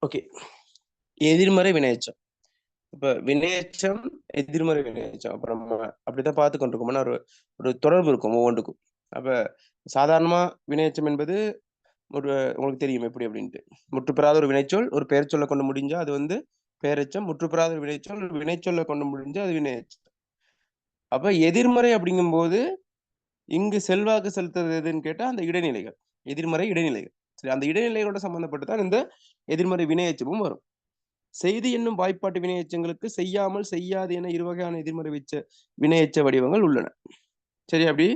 Okay. எதிர்மறை வினையெச்சம். இப்ப வினையெச்சம், எதிர்மறை வினையெச்சம். அப்ப நம்ம அப்படித்தான் பார்த்துக் கொண்டிருக்கோம். ஒரு ஒரு தொடர்பு இருக்கும் ஒவ்வொன்றுக்கும். அப்ப சாதாரணமா வினையெச்சம் என்பது ஒரு உங்களுக்கு தெரியும் எப்படி அப்படின்ட்டு. முற்றுப்பெறாத ஒரு வினைச்சொல், ஒரு பெயர்ச்சொல்ல கொண்டு முடிஞ்சா அது வந்து பெயரெச்சம். முற்றுப்பெறாத ஒரு வினைச்சொல், வினைச்சொல்ல கொண்டு முடிஞ்சா அது வினையெச்சம். அப்ப எதிர்மறை அப்படிங்கும்போது, இங்கு செல்வாக்கு செலுத்துறது எதுன்னு கேட்டா, அந்த இடைநிலைகள். எதிர்மறை இடைநிலைகள். சரி, அந்த இடைநிலைகளோட சம்பந்தப்பட்டு தான் இந்த எதிர்மறை வினையெச்சமும் வரும். செய்தி என்னும் வாய்ப்பாட்டு வினையெச்சங்களுக்கு செய்யாமல், செய்யாது என இருவகையான எதிர்மறை வினையெச்ச வடிவங்கள் உள்ளன. சரி, அப்படி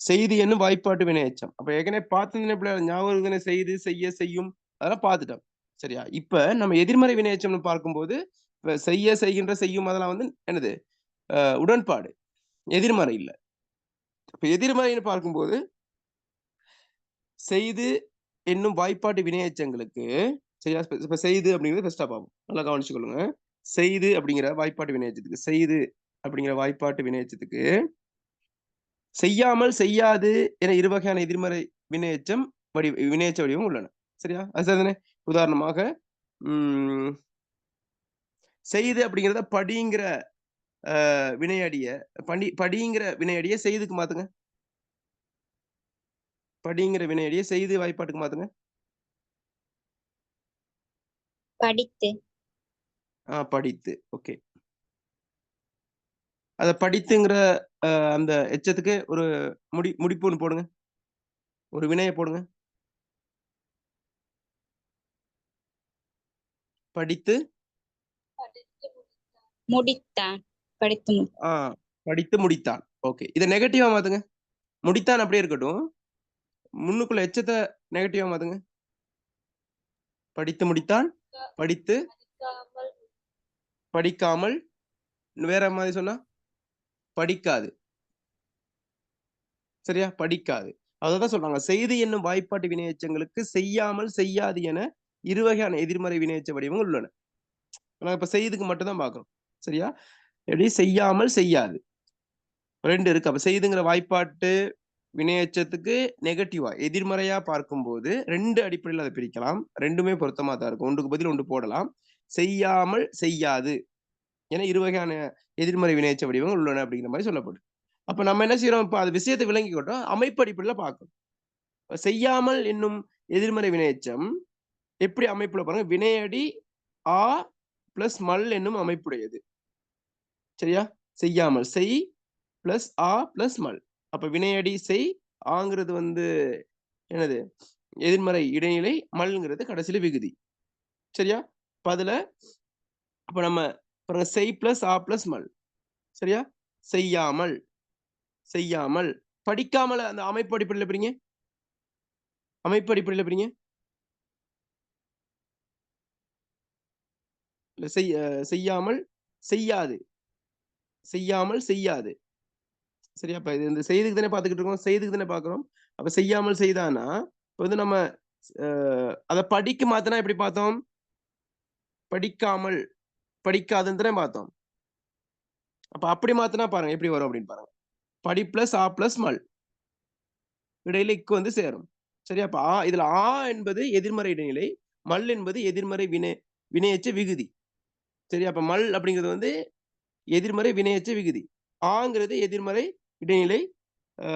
செய்தி என்னும் வாய்ப்பாட்டு வினையெச்சம். அப்ப ஏற்கனவே பார்த்திருந்தீங்கன்னா பிள்ளைகள ஞாபகம் தானே செய்து, செய்ய, செய்யும் அதெல்லாம் பார்த்துட்டோம். சரியா? இப்ப நம்ம எதிர்மறை வினையெச்சம்னு பார்க்கும்போது, இப்ப செய்ய, செய்கின்ற, செய்யும் அதெல்லாம் வந்து என்னது? உடன்பாடு. எதிர்மறை இல்ல. இப்ப எதிர்மறைன்னு பார்க்கும்போது, செய்து என்னும் வாய்ப்பாட்டு வினையெச்சங்களுக்கு சரியா? இப்ப செய்து அப்படிங்கிறது ஃபர்ஸ்ட்டா பார்ப்போம். நல்லா கவனிச்சுக் கொள்ளுங்க. செய்து அப்படிங்கிற வாய்ப்பாட்டு வினையெச்சத்துக்கு, செய்து அப்படிங்கிற வாய்ப்பாட்டு வினையெச்சத்துக்கு, செய்யாமல், செய்யாது என இருவகையான எதிர்மறை வினையெச்சம் வினையெச்ச வடிவம் உள்ளன. சரியா? அது சரிதானே? உதாரணமாக, ம் செய்து அப்படிங்கிறத படிங்கிற வினையடிய படிங்கிற வினையடிய செய்துக்கு மாத்துங்க. படிங்கிற வினையடிய செய்து வாய்ப்பாட்டுக்கு மாத்துங்க. படித்து. படித்து. ஓகே. அத படித்துங்கிற அந்த எச்சத்துக்கு ஒரு முடிப்பு ஒண்ணு போடுங்க. ஒரு வினைய போடுங்க. படித்து முடித்தான். படித்து ஆ படித்து முடித்தான். ஓகே. இத நெகட்டிவா மாத்துங்க. முடித்தான் அப்படியே இருக்கட்டும். முன்னுக்குள்ள எச்சத்த நெகட்டிவா மாத்துங்க. படித்து முடித்தான். படித்து படிக்காமல். வேற மாதிரி சொன்னா? படிக்காது. சரியா? படிக்காது. அததான் சொல்றாங்க. செய்தி என்னும் வாய்ப்பாட்டு வினையெச்சங்களுக்கு செய்யாமல், செய்யாது என இருவகையான எதிர்மறை வினையெச்ச வடிவங்கள் உள்ளன. நான் இப்ப செய்துக்கு மட்டும் தான் பார்க்கிறோம். சரியா? எப்படி? செய்யாமல், செய்யாது. 2 இருக்கு. அப்ப செய்துங்கிற வாய்ப்பாட்டு வினையெச்சத்துக்கு நெகட்டிவா எதிர்மறையா பார்க்கும்போது 2 அடிப்படையில அத பிரிக்கலாம். 2மே பொருத்தமா தான் இருக்கும். ஒன்றுக்கு பதில் ஒன்று போடலாம். செய்யாமல், செய்யாது என இருவகையான எதிர்மறை வினையெச்ச வடிவங்கள் உள்ளன அப்படிங்கிற மாரி சொல்லப்படுது. அப்ப நம்ம என்ன செய்றோம்? இப்ப அது விஷயத்த விளங்கிக்கிட்டோம். அமைப்பு அடிப்படையில பார்க்கணும். செய்யாமல் என்னும் எதிர்மறை வினையெச்சம் எப்படி அமைப்புல பாருங்க. வினையடி ஆ பிளஸ் மல் என்னும் அமைப்புடையது. சரியா? செய்யாமல் செய் பிளஸ் ஆ பிளஸ் மல். அப்ப வினையடி செய், ஆங்கிறது வந்து என்னது? எதிர்மறை இடைநிலை, மல்ங்கிறது கடைசியில விகுதி. சரியா? அப்ப அதுல அப்ப நம்ம பாருங்க செய் பிளஸ் ஆ பிளஸ் மல். சரியா? செய்யாமல், செய்யாமல். படிக்காமல் அந்த அமைப்பு அடிப்படையில பிரிங்க. அமைப்பு அடிப்படையில பிரிங்க. இல்ல செய்யாமல், செய்யாது. செய்யாமல், செய்யாது. சரியா? அப்ப இது இந்த செய்திக்கு தானே பார்த்துக்கிட்டு இருக்கோம். செய்திக்கு தானே பார்க்கிறோம். அப்ப செய்யாமல் செய்தானா, இப்ப வந்து நம்ம அ அத படிக்கு மாத்துனா எப்படி பார்த்தோம்? படிக்காமல், படிக்காதுன்னு தானே பார்த்தோம். அப்ப அப்படி மாத்துனா பாருங்க எப்படி வரும் அப்படின்னு பாருங்க. படி பிளஸ் ஆ பிளஸ் மல். இடையில இக்கு வந்து சேரும். சரியா? அப்ப இதுல என்பது எதிர்மறை இடைநிலை. மல் என்பது எதிர்மறை வினையெச்ச விகுதி. சரியா? அப்ப மல் அப்படிங்கிறது வந்து எதிர்மறை வினையெச்ச விகுதி. ஆங்கிறது எதிர்மறை இடைநிலை. ஆ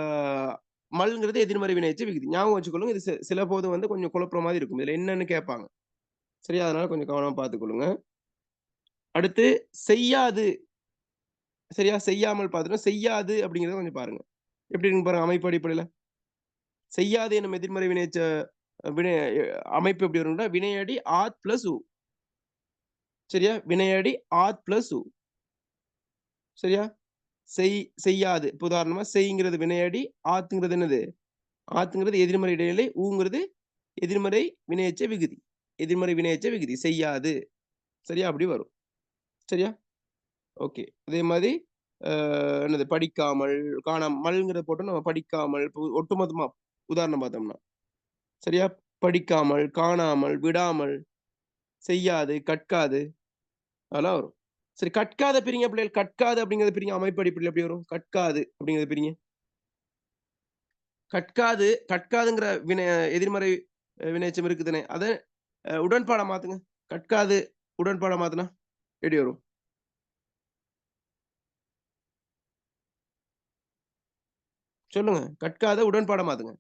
மல்ங்கிறது எதிர்மறை வினையெச்ச விகுதி. ஞாபகம் வச்சுக்கொள்ளுங்க. இது சில போது வந்து கொஞ்சம் குழப்புற மாதிரி இருக்கும். இதுல என்னன்னு கேட்பாங்க. சரியா? அதனால கொஞ்சம் கவனமா பார்த்துக்கொள்ளுங்க. அடுத்து செய்யாது. சரியா? செய்யாமல் பார்த்துட்டோம். செய்யாது அப்படிங்கிறத கொஞ்சம் பாருங்க. எப்படி இருக்குன்னு பாருங்க அமைப்பு அடிப்படையில. செய்யாது எனும் எதிர்மறை வினையெச்ச வினை அமைப்பு எப்படி வரும்னா, வினையடி ஆத் பிளஸ் உ. சரியா? வினையடி ஆத் பிளஸ் உ. சரியா? செய்யாது. இப்ப உதாரணமா செய்ங்கிறது வினையடி, ஆத்துங்கிறது என்னது? ஆத்துங்கிறது எதிர்மறை இடைநிலை, ஊங்கிறது எதிர்மறை வினையெச்ச விகுதி. எதிர்மறை வினையெச்ச விகுதி. செய்யாது. சரியா? அப்படி வரும். சரியா? ஓகே. அதே மாரி என்னது? படிக்காமல், மல்ங்கிறத போட்டு நம்ம படிக்காமல், ஒட்டுமொத்தமா உதாரணம் பார்த்தோம்னா. சரியா? படிக்காமல், காணாமல், விடாமல், செய்யாது, கற்காது அதெல்லாம் வரும். சரி, கற்காத பிரிங்க பிள்ளைகள். கற்காது அப்படிங்கிறத பிரிங்க. அமைப்பு அடிப்படையில எப்படி வரும்? கற்காது அப்படிங்கிறத பிரிங்க. கற்காதுங்கிற எதிர்மறை வினைச்சம் இருக்குதுனே. அத உடன்பாடா மாத்துங்க. கற்காது உடன்பாட மாத்தினா எப்படி வரும்? சொல்லுங்க. கற்காத உடன்பாட மாத்துங்க.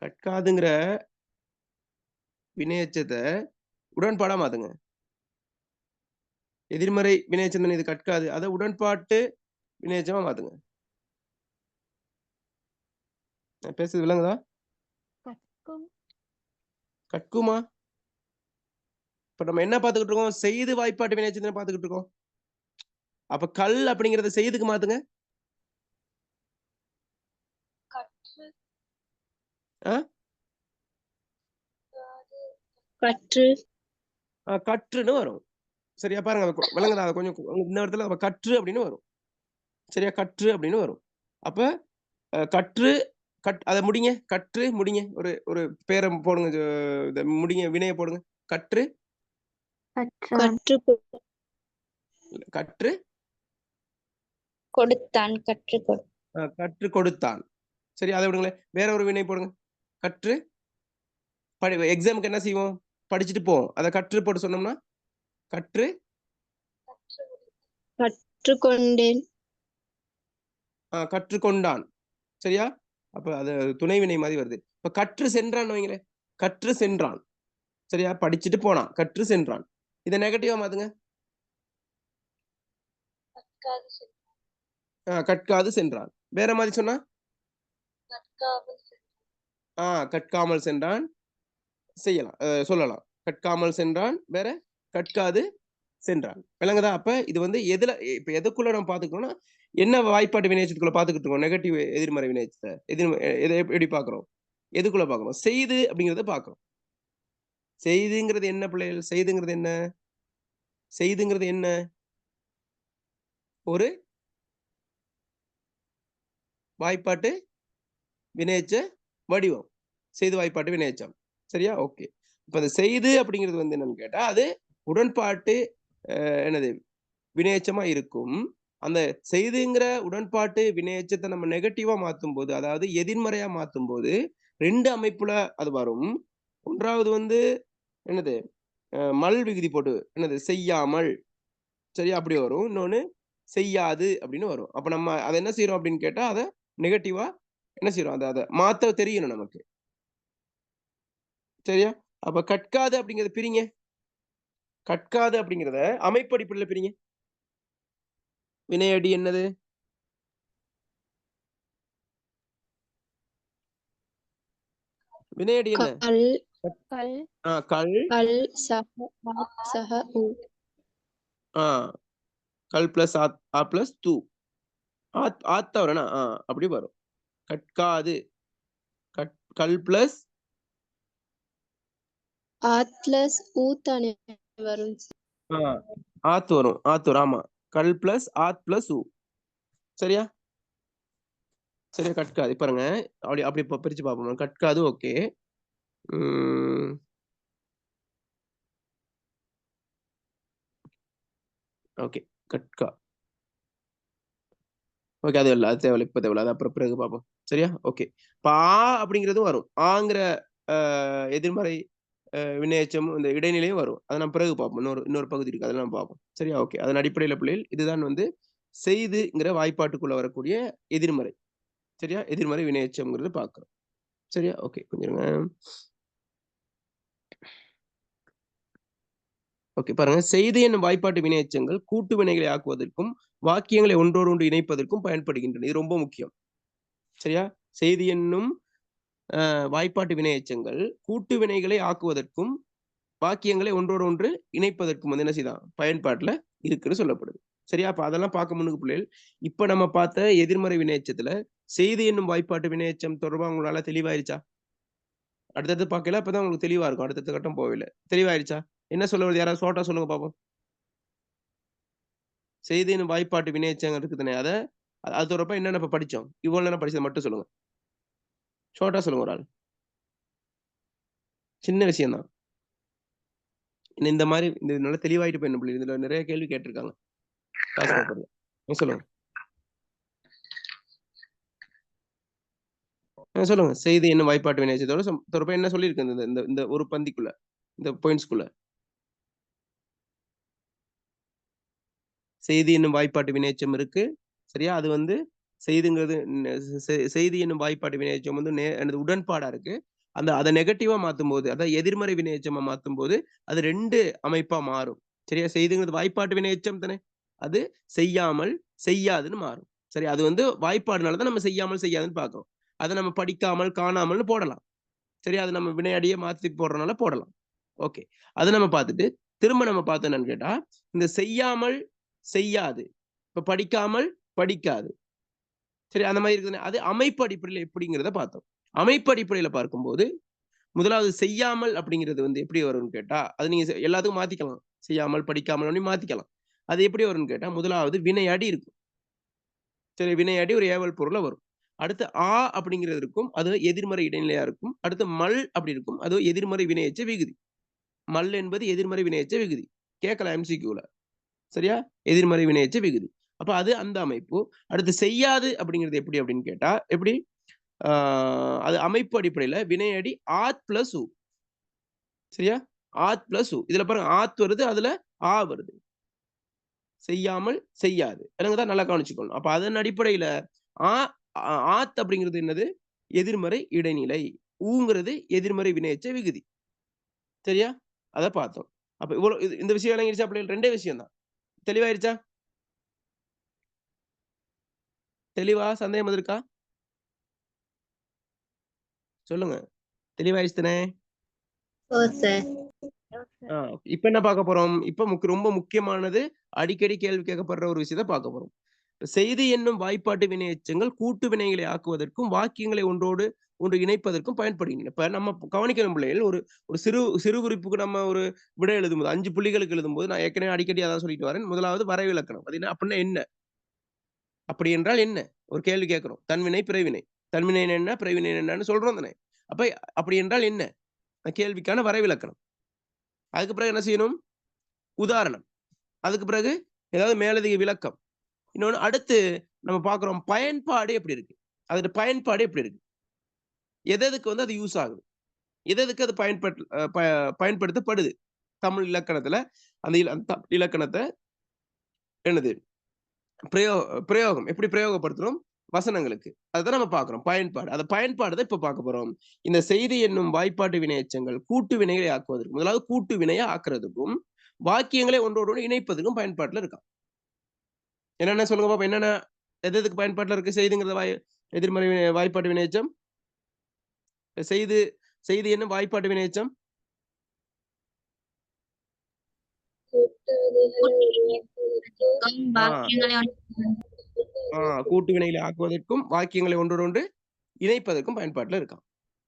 கற்காதுங்கிற வினையெச்சத்தை உடன்பாடா மாத்துங்க. எதிர்மறை வினையெச்சம் தானே இது கற்காது. அத உடன்பாட்டு வினையெச்சமா மாத்துங்க. நான் பேசுறது விளங்குதா? கற்குமா? இப்ப நம்ம என்ன பார்த்துக்கிட்டு இருக்கோம்? செய்து வாய்ப்பாட்டு வினையெச்சம் தானே பார்த்துக்கிட்டு இருக்கோம். அப்ப கல் அப்படிங்கிறத செய்துக்கு மாத்துங்க. ஆ? கற்று கற்றுன்னு வரும். சரியா பாருங்க. விளங்குதா? அத கொஞ்சம் இந்த இடத்துல அப்ப கற்று அப்படின்னு வரும். சரியா? கற்று அப்படின்னு வரும். அப்ப கற்று அத முடிங்க. கற்று முடிங்க. ஒரு ஒரு பேர போடுங்க. இத முடிங்க. வினைய போடுங்க. கற்று கற்று கற்று கொடுத்தான். கற்று கற்றுக் கொடுத்தான். சரி, அத விடுங்களேன். வேற ஒரு வினை போடுங்க. கற்று எக்ஸாம்க்கு என்ன செய்வோம்? படிச்சுட்டு போவோம். அத கற்று போட்டு சொன்னோம்னா கற்று கற்றுக்கொண்டேன். கற்றுக்கொண்டான். சரியா? அப்ப அது துணை வினை மாதிரி வருது. இப்ப கற்று சென்றான் வைங்களேன். கற்று சென்றான். சரியா? படிச்சுட்டு போனான். கற்று சென்றான். இத நெகட்டிவா மாத்துங்க. கற்காது சென்றான். வேற மாதிரி சொன்னா கற்காமல் சென்றான் செய்யலாம். சொல்லலாம். கற்காமல் சென்றான். வேற கற்காது சென்றான். விளங்குதா? அப்ப இது வந்து எதுல இப்ப எதுக்குள்ள நம்ம பாத்துக்கணும்னா என்ன வாய்ப்பாட்டு வினையெச்சத்துக்குள்ள பாத்துக்கிட்டு இருக்கோம்? நெகட்டிவ் எதிர்மறை வினையெச்சத்தை எத எப்படி பாக்குறோம்? எதுக்குள்ள பாக்குறோம்? செய்து அப்படிங்கறத பாக்குறோம். செய்துங்கிறது என்ன பிள்ளைகள்? செய்துங்கிறது என்ன? செய்துங்கிறது என்ன? ஒரு வாய்ப்பாட்டு வினையெச்ச வடிவம். செய்து வாய்ப்பாட்டு வினையெச்சம். சரியா? ஓகே. இப்ப அந்த செய்து அப்படிங்கிறது வந்து என்னன்னு கேட்டா, அது உடன்பாட்டு என்னது வினையெச்சமா இருக்கும். அந்த செய்துங்கிற உடன்பாட்டு வினையெச்சத்தை நம்ம நெகட்டிவா மாத்தும்போது, அதாவது எதிர்மறையா மாத்தும்போது 2 அமைப்புல அது வரும். 1வது வந்து என்னது? மல் விகுதி போட்டு என்னது? செய்யாமல். சரியா? அப்படி வரும். இன்னொன்னு செய்யாது அப்படின்னு வரும். அப்ப நம்ம அத என்ன செய்றோம் அப்படின்னு கேட்டா, அத நெகட்டிவா என்ன செய்றோம்? அத அத மாத்த தெரியணும் நமக்கு. சரியா? அப்ப கற்காது அப்படிங்கிறத பிரிங்க. கற்காது அப்படிங்கிறத அமைப்படிப்படையில பிரிங்க. வினையடி என்னது? வினையடி என்ன? கல் கல் கல் கல் சக உ ஆ கல் பிளஸ் ஆ பிளஸ் தூ. ஆத்தா வரனா? அப்படி வரும். கற்காது. கல் பிளஸ் ஆத்லஸ் ஊத்தானே வரும். ஆத்து வரும். ஆமா. கல் பிளஸ் ஆத் பிளஸ் உ. சரியா? சரியா? கற்காது. பாருங்க. அப்படி அப்படி பிரிச்சு பார்ப்போம். கற்காது ஓகே. ஓகே. கற்கா. ஓகே. அது இல்ல. அது தேவையில்ல. இப்ப தேவையில்ல. அது அப்புறம் பிறகு பார்ப்போம். சரியா? ஓகே. இப்ப அப்படிங்கிறதும் வரும். ஆங்கிற எதிர்மறை வினையெச்சம் இந்த இடைநிலையும் வரும். அதை நம்ம பிறகு பார்ப்போம். இன்னொரு பகுதி இருக்கு. அதெல்லாம் நம்ம பார்ப்போம். சரியா? ஓகே. அதன் அடிப்படையில பிள்ளைகள் இதுதான் வந்து செய்துங்கிற வாய்ப்பாட்டுக்குள்ள வரக்கூடிய எதிர்மறை. சரியா? எதிர்மறை வினையெச்சம்ங்கிறது பார்க்கிறோம். சரியா? ஓகே. கொஞ்சம் இருங்க. ஓகே. பாருங்க. செய்து என்னும் வாய்ப்பாட்டு வினையெச்சங்கள் கூட்டு வினைகளை ஆக்குவதற்கும் வாக்கியங்களை ஒன்றோடு ஒன்று இணைப்பதற்கும் பயன்படுகின்றன. இது ரொம்ப முக்கியம். சரியா? செய்தி என்னும் வாய்ப்பாட்டு வினையெச்சங்கள் கூட்டு வினைகளை ஆக்குவதற்கும் வாக்கியங்களை ஒன்றோடு ஒன்று இணைப்பதற்கும் வந்து என்ன செய்யலாம்? பயன்பாட்டுல இருக்குன்னு சொல்லப்படுது. சரியா? அப்ப அதெல்லாம் பார்க்க முன்னுக்கு பிள்ளைகள். இப்ப நம்ம பார்த்த எதிர்மறை வினையெச்சத்துல செய்தி என்னும் வாய்ப்பாட்டு வினையெச்சம் தொடர்பா உங்களால தெளிவாயிருச்சா? அடுத்தடுத்து பார்க்கல. அப்பதான் உங்களுக்கு தெளிவா இருக்கும். அடுத்தடுத்த கட்டம் போகல. தெளிவாயிருச்சா? என்ன சொல்ல வருது? யாராவது ஷார்ட்டா சொல்லுங்க பார்ப்போம். செய்தி என்னும் வாய்ப்பாட்டு வினையெச்சங்கள் இருக்குதுனே அத அது தொடர்பா என்னென்ன இப்ப படிச்சோம்? இவ்வளவு நேரம் படிச்சதை மட்டும் சொல்லுங்க. ஷார்ட்டா சொல்லுங்க ஒரு ஆள். சின்ன விஷயம் தான். இந்த மாதிரி நல்லா தெளிவாயிட்டு போயிடணும் பிள்ளை. இதுல நிறைய கேள்வி கேட்டிருக்காங்க. கிளாஸ் பேப்பர்ல. சொல்லுங்க. சொல்லுங்க. செய்தி என்னும் வாய்ப்பாட்டு வினைச்சத்தோட தொடர்பா என்ன சொல்லியிருக்கு இந்த இந்த இந்த ஒரு பந்திக்குள்ள, இந்த பாயிண்ட்ஸ்குள்ள. செய்தி என்னும் வாய்ப்பாட்டு வினைச்சம் இருக்கு. சரியா? அது வந்து செய்திங்கிறது செய்தி என்னும் வாய்ப்பாட்டு வினைச்சம் வந்து எனது உடன்பாடா இருக்கு. அத நெகட்டிவா மாத்தும்போது, அதாவது எதிர்மறை வினைச்சமா மாத்தும்போது, அது 2 அமைப்பா மாறும். சரியா? செய்திங்கிறது வாய்ப்பாட்டு வினைச்சம் தானே. அது செய்யாமல், செய்யாதுன்னு மாறும். சரி, அது வந்து வாய்ப்பாடுனால தான் நம்ம செய்யாமல், செய்யாதுன்னு பார்க்கிறோம். அத நம்ம படிக்காமல், காணாமல்னு போடலாம். சரி, அது நம்ம வினையடிய மாத்தி போடுறனால போடலாம். ஓகே. அத நம்ம பார்த்துட்டு, திரும்ப நம்ம பார்த்தோம் என்னன்னு கேட்டா, இந்த செய்யாமல், செய்யாது. இப்ப படிக்காமல், படிக்காது. சரி, அந்த மாரி இருக்குதுன்னு. அது அமைப்பு அடிப்படையில எப்படிங்கிறத பார்த்தோம். அமைப்பு அடிப்படையில பார்க்கும்போது, முதலாவது செய்யாமல் அப்படிங்கிறது வந்து எப்படி வரும்னு கேட்டா, அது நீங்க எல்லாத்துக்கும் மாத்திக்கலாம். செய்யாமல், படிக்காமல் அப்படி மாத்திக்கலாம். அது எப்படி வரும்னு கேட்டா, முதலாவது வினையடி இருக்கும். சரி, வினையடி ஒரு ஏவல் பொருள்ல வரும். அடுத்து அப்படிங்கிறது இருக்கும். அது எதிர்மறை இடைநிலையா இருக்கும். அடுத்து மல் அப்படி இருக்கும். அது எதிர்மறை வினையெச்ச விகுதி. மல் என்பது எதிர்மறை வினையெச்ச விகுதி. கேட்கலாம் எம்சிக்யூல. சரியா? எதிர்மறை வினையெச்ச விகுதி. அப்ப அது அந்த அமைப்பு. அடுத்து செய்யாது அப்படிங்கிறது எப்படி அப்படின்னு கேட்டா, எப்படி? ஆ அது அமைப்பு அடிப்படையில வினையடி ஆத் பிளஸ் உ. சரியா? ஆத் பிளஸ் உ. இதுல பாருங்க ஆத் வருது, அதுல வருது. செய்யாமல், செய்யாது. தான் நல்லா கவனிச்சுக்கணும். அப்ப அதன் அடிப்படையில ஆ ஆத் அப்படிங்கிறது என்னது? எதிர்மறை இடைநிலை. ஊங்கிறது எதிர்மறை வினையெச்ச விகுதி. சரியா? அத பார்த்தோம். அப்ப இந்த விஷயம் விளங்கிருச்சா பிள்ளைகள்? 2டே விஷயம் தான். தெளிவாயிருச்சா? தெளிவா? சந்தேகம் எதும் இருக்கா? சொல்லுங்க. தெளிவாயிருச்சு தானே? ஓ சார். ஆ இப்ப என்ன பார்க்க போறோம்? இப்ப ரொம்ப முக்கியமானது, அடிக்கடி கேள்வி கேட்கப்படுற ஒரு விஷயத்த பார்க்க போறோம். செய்தி என்னும் வாய்ப்பாட்டு வினை எச்சங்கள் கூட்டு வினைகளை ஆக்குவதற்கும், வாக்கியங்களை ஒன்றோடு ஒன்று இணைப்பதற்கும் பயன்படுகின்றன. இப்ப நம்ம கவனிக்கணும் பிள்ளைகள், ஒரு ஒரு சிறு சிறு குறிப்புக்கு நம்ம ஒரு விடை எழுதும்போது, 5 புள்ளிகளுக்கு எழுதும்போது, நான் ஏற்கனவே அடிக்கடி அதான் சொல்லிட்டு வரேன். முதலாவது வரைவிலக்கணம். அது என்ன அப்படின்னா என்ன? அப்படி என்றால் என்ன? ஒரு கேள்வி கேட்கிறோம். தன்வினை, பிறவினை. தன்வினை என்ன? பிறவினை என்னன்னு சொல்றோம் தானே? அப்ப அப்படி என்றால் என்ன? கேள்விக்கான வரைவிலக்கணம். அதுக்கு பிறகு என்ன செய்யணும்? உதாரணம். அதுக்கு பிறகு ஏதாவது மேலதிக விளக்கம். இன்னொன்னு அடுத்து நம்ம பார்க்கிறோம் பயன்பாடு எப்படி இருக்கு? அதோட பயன்பாடு எப்படி இருக்கு? எதுக்கு வந்து அது யூஸ் ஆகுது? எதுக்கு அது பயன்படுத்தப்படுது? தமிழ் இலக்கணத்துல அந்த அந்த இலக்கணத்த என்னது? பிரயோ பிரயோகம் எப்படி பிரயோகப்படுத்துறோம்? வசனங்களுக்கு. அததான் நம்ம பார்க்கிறோம். பயன்பாடு. அந்த பயன்பாடு தான் இப்ப பார்க்க போறோம். இந்த செய்தி என்னும் வாய்ப்பாட்டு வினை எச்சங்கள் கூட்டு வினைகளை ஆக்குவதற்கு, முதலாவது கூட்டு வினைய ஆக்குறதுக்கும், வாக்கியங்களை ஒன்றோடு ஒன்று இணைப்பதற்கும் பயன்பாட்டுல இருக்காம். என்னென்ன சொல்லுங்க பாப்போம். என்னென்ன எதுக்கு பயன்பாட்டுல இருக்கு? செய்திங்கிறத எதிர்மறை வாய்ப்பாட்டு வினையெச்சம். செய்து செய்தி என்னும் வாய்ப்பாட்டு வினையெச்சம். ஆ, கூட்டு வினைகளை ஆக்குவதற்கும், வாக்கியங்களை ஒன்றோடு ஒன்று இணைப்பதற்கும் பயன்பாட்டுல இருக்காம்.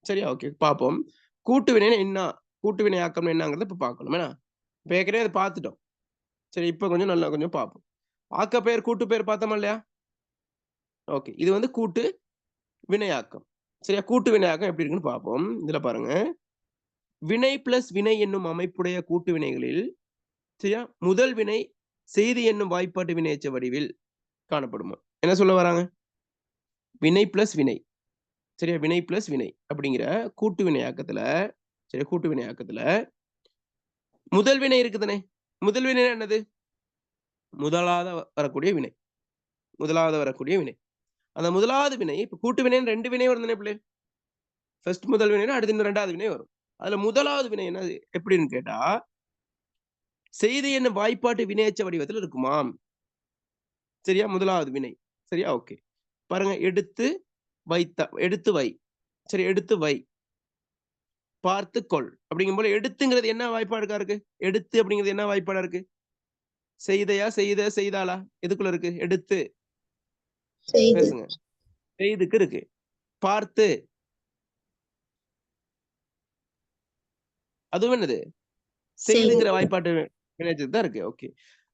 சரியா? ஓகே. பார்ப்போம். கூட்டு வினைன்னா என்ன? கூட்டு வினையாக்கம்னா என்னங்கிறத இப்ப பார்க்கணும். என்ன? இப்ப ஏற்கனவே அத பார்த்துட்டோம். சரி, இப்ப கொஞ்சம் நல்லா கொஞ்சம் பார்ப்போம். ஆக்கப்பெயர், கூட்டுப்பெயர் பார்த்தோமா இல்லையா? ஓகே. இது வந்து கூட்டு வினையாக்கம். சரியா? கூட்டு வினையாக்கம் எப்படி இருக்குன்னு பார்ப்போம். இதுல பாருங்க. வினை பிளஸ் வினை என்னும் அமைப்புடைய கூட்டு வினைகளில், சரியா? முதல் வினை செய்தி என்னும் வாய்ப்பாட்டு வினையெச்ச வடிவில் காணப்படுமா? என்ன சொல்ல வராங்க? வினை பிளஸ் வினை. சரியா? வினை பிளஸ் வினை அப்படிங்கிற கூட்டு வினையாக்கத்துல, சரியா? கூட்டு வினையாக்கத்துல முதல் வினை இருக்குதானே? முதல் வினைன்னா என்னது? முதலாவதா வரக்கூடிய வினை. முதலாவது வரக்கூடிய வினை. அந்த முதலாவது வினை, இப்ப கூட்டு வினைன்னு 2 வினை வரும் தானே பிள்ளை? ஃபர்ஸ்ட் முதல் வினைன்னா, அடுத்து இன்னும் 2வது வினை வரும். அதுல முதலாவது வினை என்னது? எப்படின்னு கேட்டா, செய்தி என்னும் வாய்ப்பாட்டு வினையெச்ச வடிவத்துல இருக்குமாம். சரியா? முதலாவது வினை. சரியா? ஓகே. பாருங்க, எடுத்து வை. சரி, எடுத்து வை. பார்த்துக்கொள். அப்படிங்கும்போது எடுத்துங்கிறது என்ன வாய்ப்பாடுக்கா இருக்கு? எடுத்து அப்படிங்கிறது என்ன வாய்ப்பாடா இருக்கு? செய்தையா? செய்தாளா? எதுக்குள்ள இருக்கு? எடுத்து. செய்து. பேசுங்க. செய்துக்கு இருக்கு. பார்த்து. அதுவும் என்னது? செய்துங்கிற வாய்ப்பாட்டு வினையெச்சத்துக்கு தான் இருக்கு. ஓகே.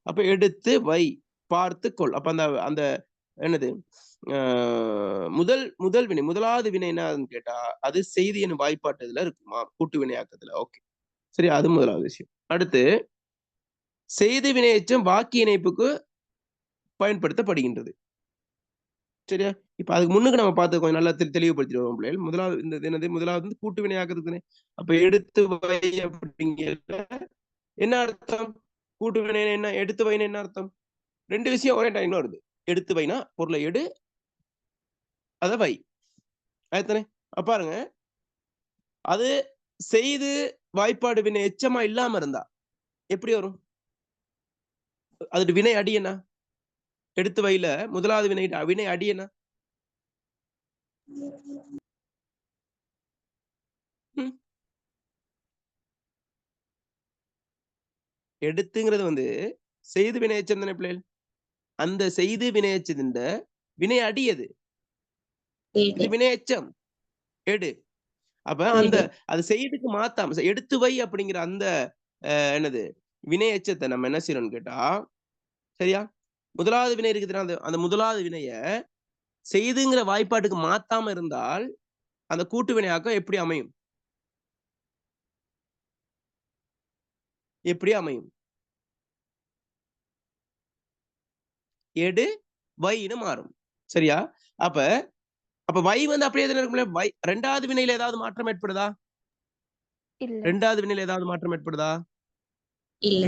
அப்ப எடுத்து வை. பார்த்துக்கொள். அப்ப அந்த அந்த என்னது? ஆ முதல் முதல் வினை, முதலாவது வினை என்னதுன்னு கேட்டா, அது செய்தி எனும் வாய்ப்பாட்டு இதுல இருக்குமா? கூட்டு வினையாக்கத்துல. ஓகே. சரி, அது முதலாவது விஷயம். அடுத்து செய்தி வினையெச்சம் வாக்கிய இணைப்புக்கு பயன்படுத்தப்படுகின்றது. சரியா? இப்ப அதுக்கு முன்னுக்கு நம்ம பார்த்து கொஞ்சம் நல்லா தெளிவுபடுத்திடுவோம் பிள்ளைகள். முதலாவது இந்த என்னது முதலாவது வந்து கூட்டு வினையாக்குறதுன்னு. அப்ப எடுத்து வை அப்படிங்கிற என்ன அர்த்தம்? கூட்டு வினை என்ன? எடுத்து வைன்னு என்ன அர்த்தம்? ரெண்டு விஷயம் ஒரே டைம்ல வருது. எடுத்து வைனா பொருளை எடு, அத வை. அதுதானே? பாருங்க, அது செய்து வாய்ப்பாடு வினை எச்சமா இல்லாம இருந்தா எப்படி வரும்? அது வினை அடி என்ன? எடுத்து வைல முதலாவது வினை அடி என்ன? எடுத்துங்கிறது வந்து செய்து வினை எச்சம் தானே பிள்ளைகள்? அந்த செய்து வினை எச்சதின் வினை அடி எது? இது வினை எச்சம் எடு. அப்ப அந்த அது செய்துக்கு மாத்தாம எடுத்து வை அப்படிங்கிற அந்த என்னது வினை எச்சத்தை நம்ம என்ன செய்யறோம்னு கேட்டா, சரியா? முதலாவது வினை இருக்குது, அந்த முதலாவது வினைய செய்துங்கிற வாய்ப்பாட்டுக்கு மாத்தாம இருந்தால் அந்த கூட்டு வினையாக்கம் எப்படி அமையும்? எப்படி அமையும்? எடு வைன்னு மாறும். சரியா? அப்ப அப்ப வை வந்து அப்படியே தானே இருக்கும். வை ரெண்டாவது வினையில ஏதாவது மாற்றம் ஏற்படுதா? ரெண்டாவது வினையில ஏதாவது மாற்றம் ஏற்படுதா? இல்ல.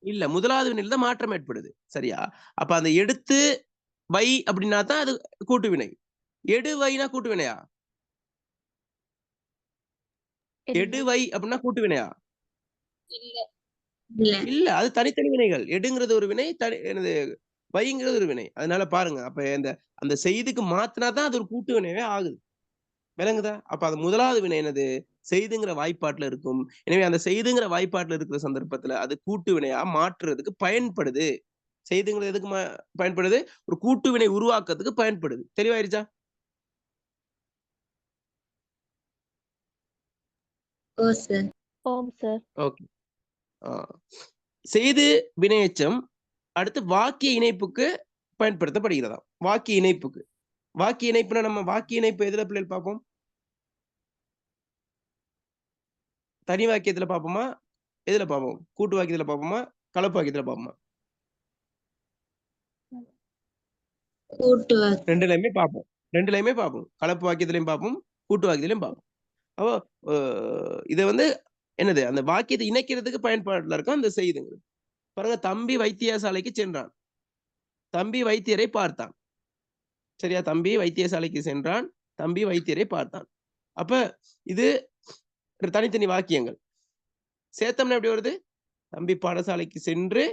இல்ல. முதலாவது வினையில தான் மாற்றம் ஏற்படுது. சரியா? அப்ப அந்த எடுத்து வை அப்படின்னா தான் அது கூட்டு வினை. எடு வைனா கூட்டு வினையா? எடு வை அப்படின்னா கூட்டு வினையா? இல்ல. அது தனித்தனி வினைகள். எடுங்கிறது ஒரு வினை, என்னது வைங்கிறது ஒரு வினை. அதனால பாருங்க, அப்ப அந்த செய்துக்கு மாத்துனா தான் அது ஒரு கூட்டு வினைவே ஆகுது. விளங்குதா? அப்ப அது முதலாவது வினை என்னது? செய்துங்கிற வாய்ப்பாட்டுல இருக்கும். எனவே அந்த செய்துங்கிற வாய்ப்பாட்டுல இருக்கிற சந்தர்ப்பத்துல அது கூட்டு வினையா மாற்றுறதுக்கு பயன்படுது. செய்துங்கிறது எதுக்கு பயன்படுது? ஒரு கூட்டு வினை உருவாக்கத்துக்கு பயன்படுது. தெளிவாயிருச்சா? ஓ சார். ஓகே. செய்து வினையெச்சம் அடுத்து வாக்கிய இணைப்புக்கு பயன்படுத்தப்படுகிறதா? வாக்கிய இணைப்புக்கு. வாக்கிய இணைப்புனா நம்ம வாக்கிய இணைப்பு எதுல பிள்ளைகள் பார்ப்போம்? தனி வாக்கியத்துல பார்ப்போமா? எதுல பார்ப்போம்? கூட்டு வாக்கியத்துல பார்ப்போமா? கலப்பு வாக்கியத்துல பார்ப்போமா? கூட்டு வாக்கியம். ரெண்டுலயுமே பார்ப்போம். ரெண்டுலயுமே பார்ப்போம். கலப்பு வாக்கியத்திலையும் பார்ப்போம், கூட்டு வாக்கியத்திலையும் பார்ப்போம். அப்போ இத வந்து என்னது? அந்த வாக்கியத்தை இணைக்கிறதுக்கு பயன்பாடுல இருக்கும் அந்த செய்துங்கிறது. பாருங்க, தம்பி வைத்தியசாலைக்கு சென்றான். தம்பி வைத்தியரை பார்த்தான். சரியா? தம்பி வைத்தியசாலைக்கு சென்றான். தம்பி வைத்தியரை பார்த்தான். அப்ப இது தனித்தனி வாக்கியங்கள். சேர்த்தோம்னா எப்படி வருது? தம்பி பாடசாலைக்கு சென்று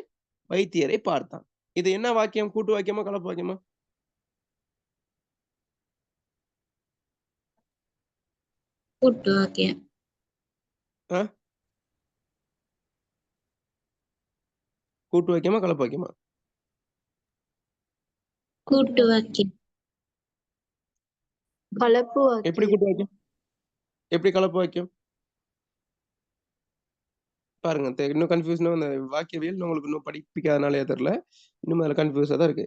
வைத்தியரை பார்த்தான். இது என்ன வாக்கியம்? கூட்டு வாக்கியமா? கலப்பு வாக்கியமா? கூட்டு வாக்கியம். கூட்டு வாக்கியமா? கலப்பு வாக்கியமா? கூட்டு வாக்கியம். கலப்பு எப்படி கூட்டு வாக்கியம்? எப்படி கலப்பு வாக்கியம்? பாருங்க, இன்னும் கன்ஃபியூஷனா அந்த வாக்கியவியல் உங்களுக்கு இன்னும் படிப்பிக்காதனாலயே தெரியல. இன்னும் அதுல கன்ஃபியூஸா தான் இருக்கு.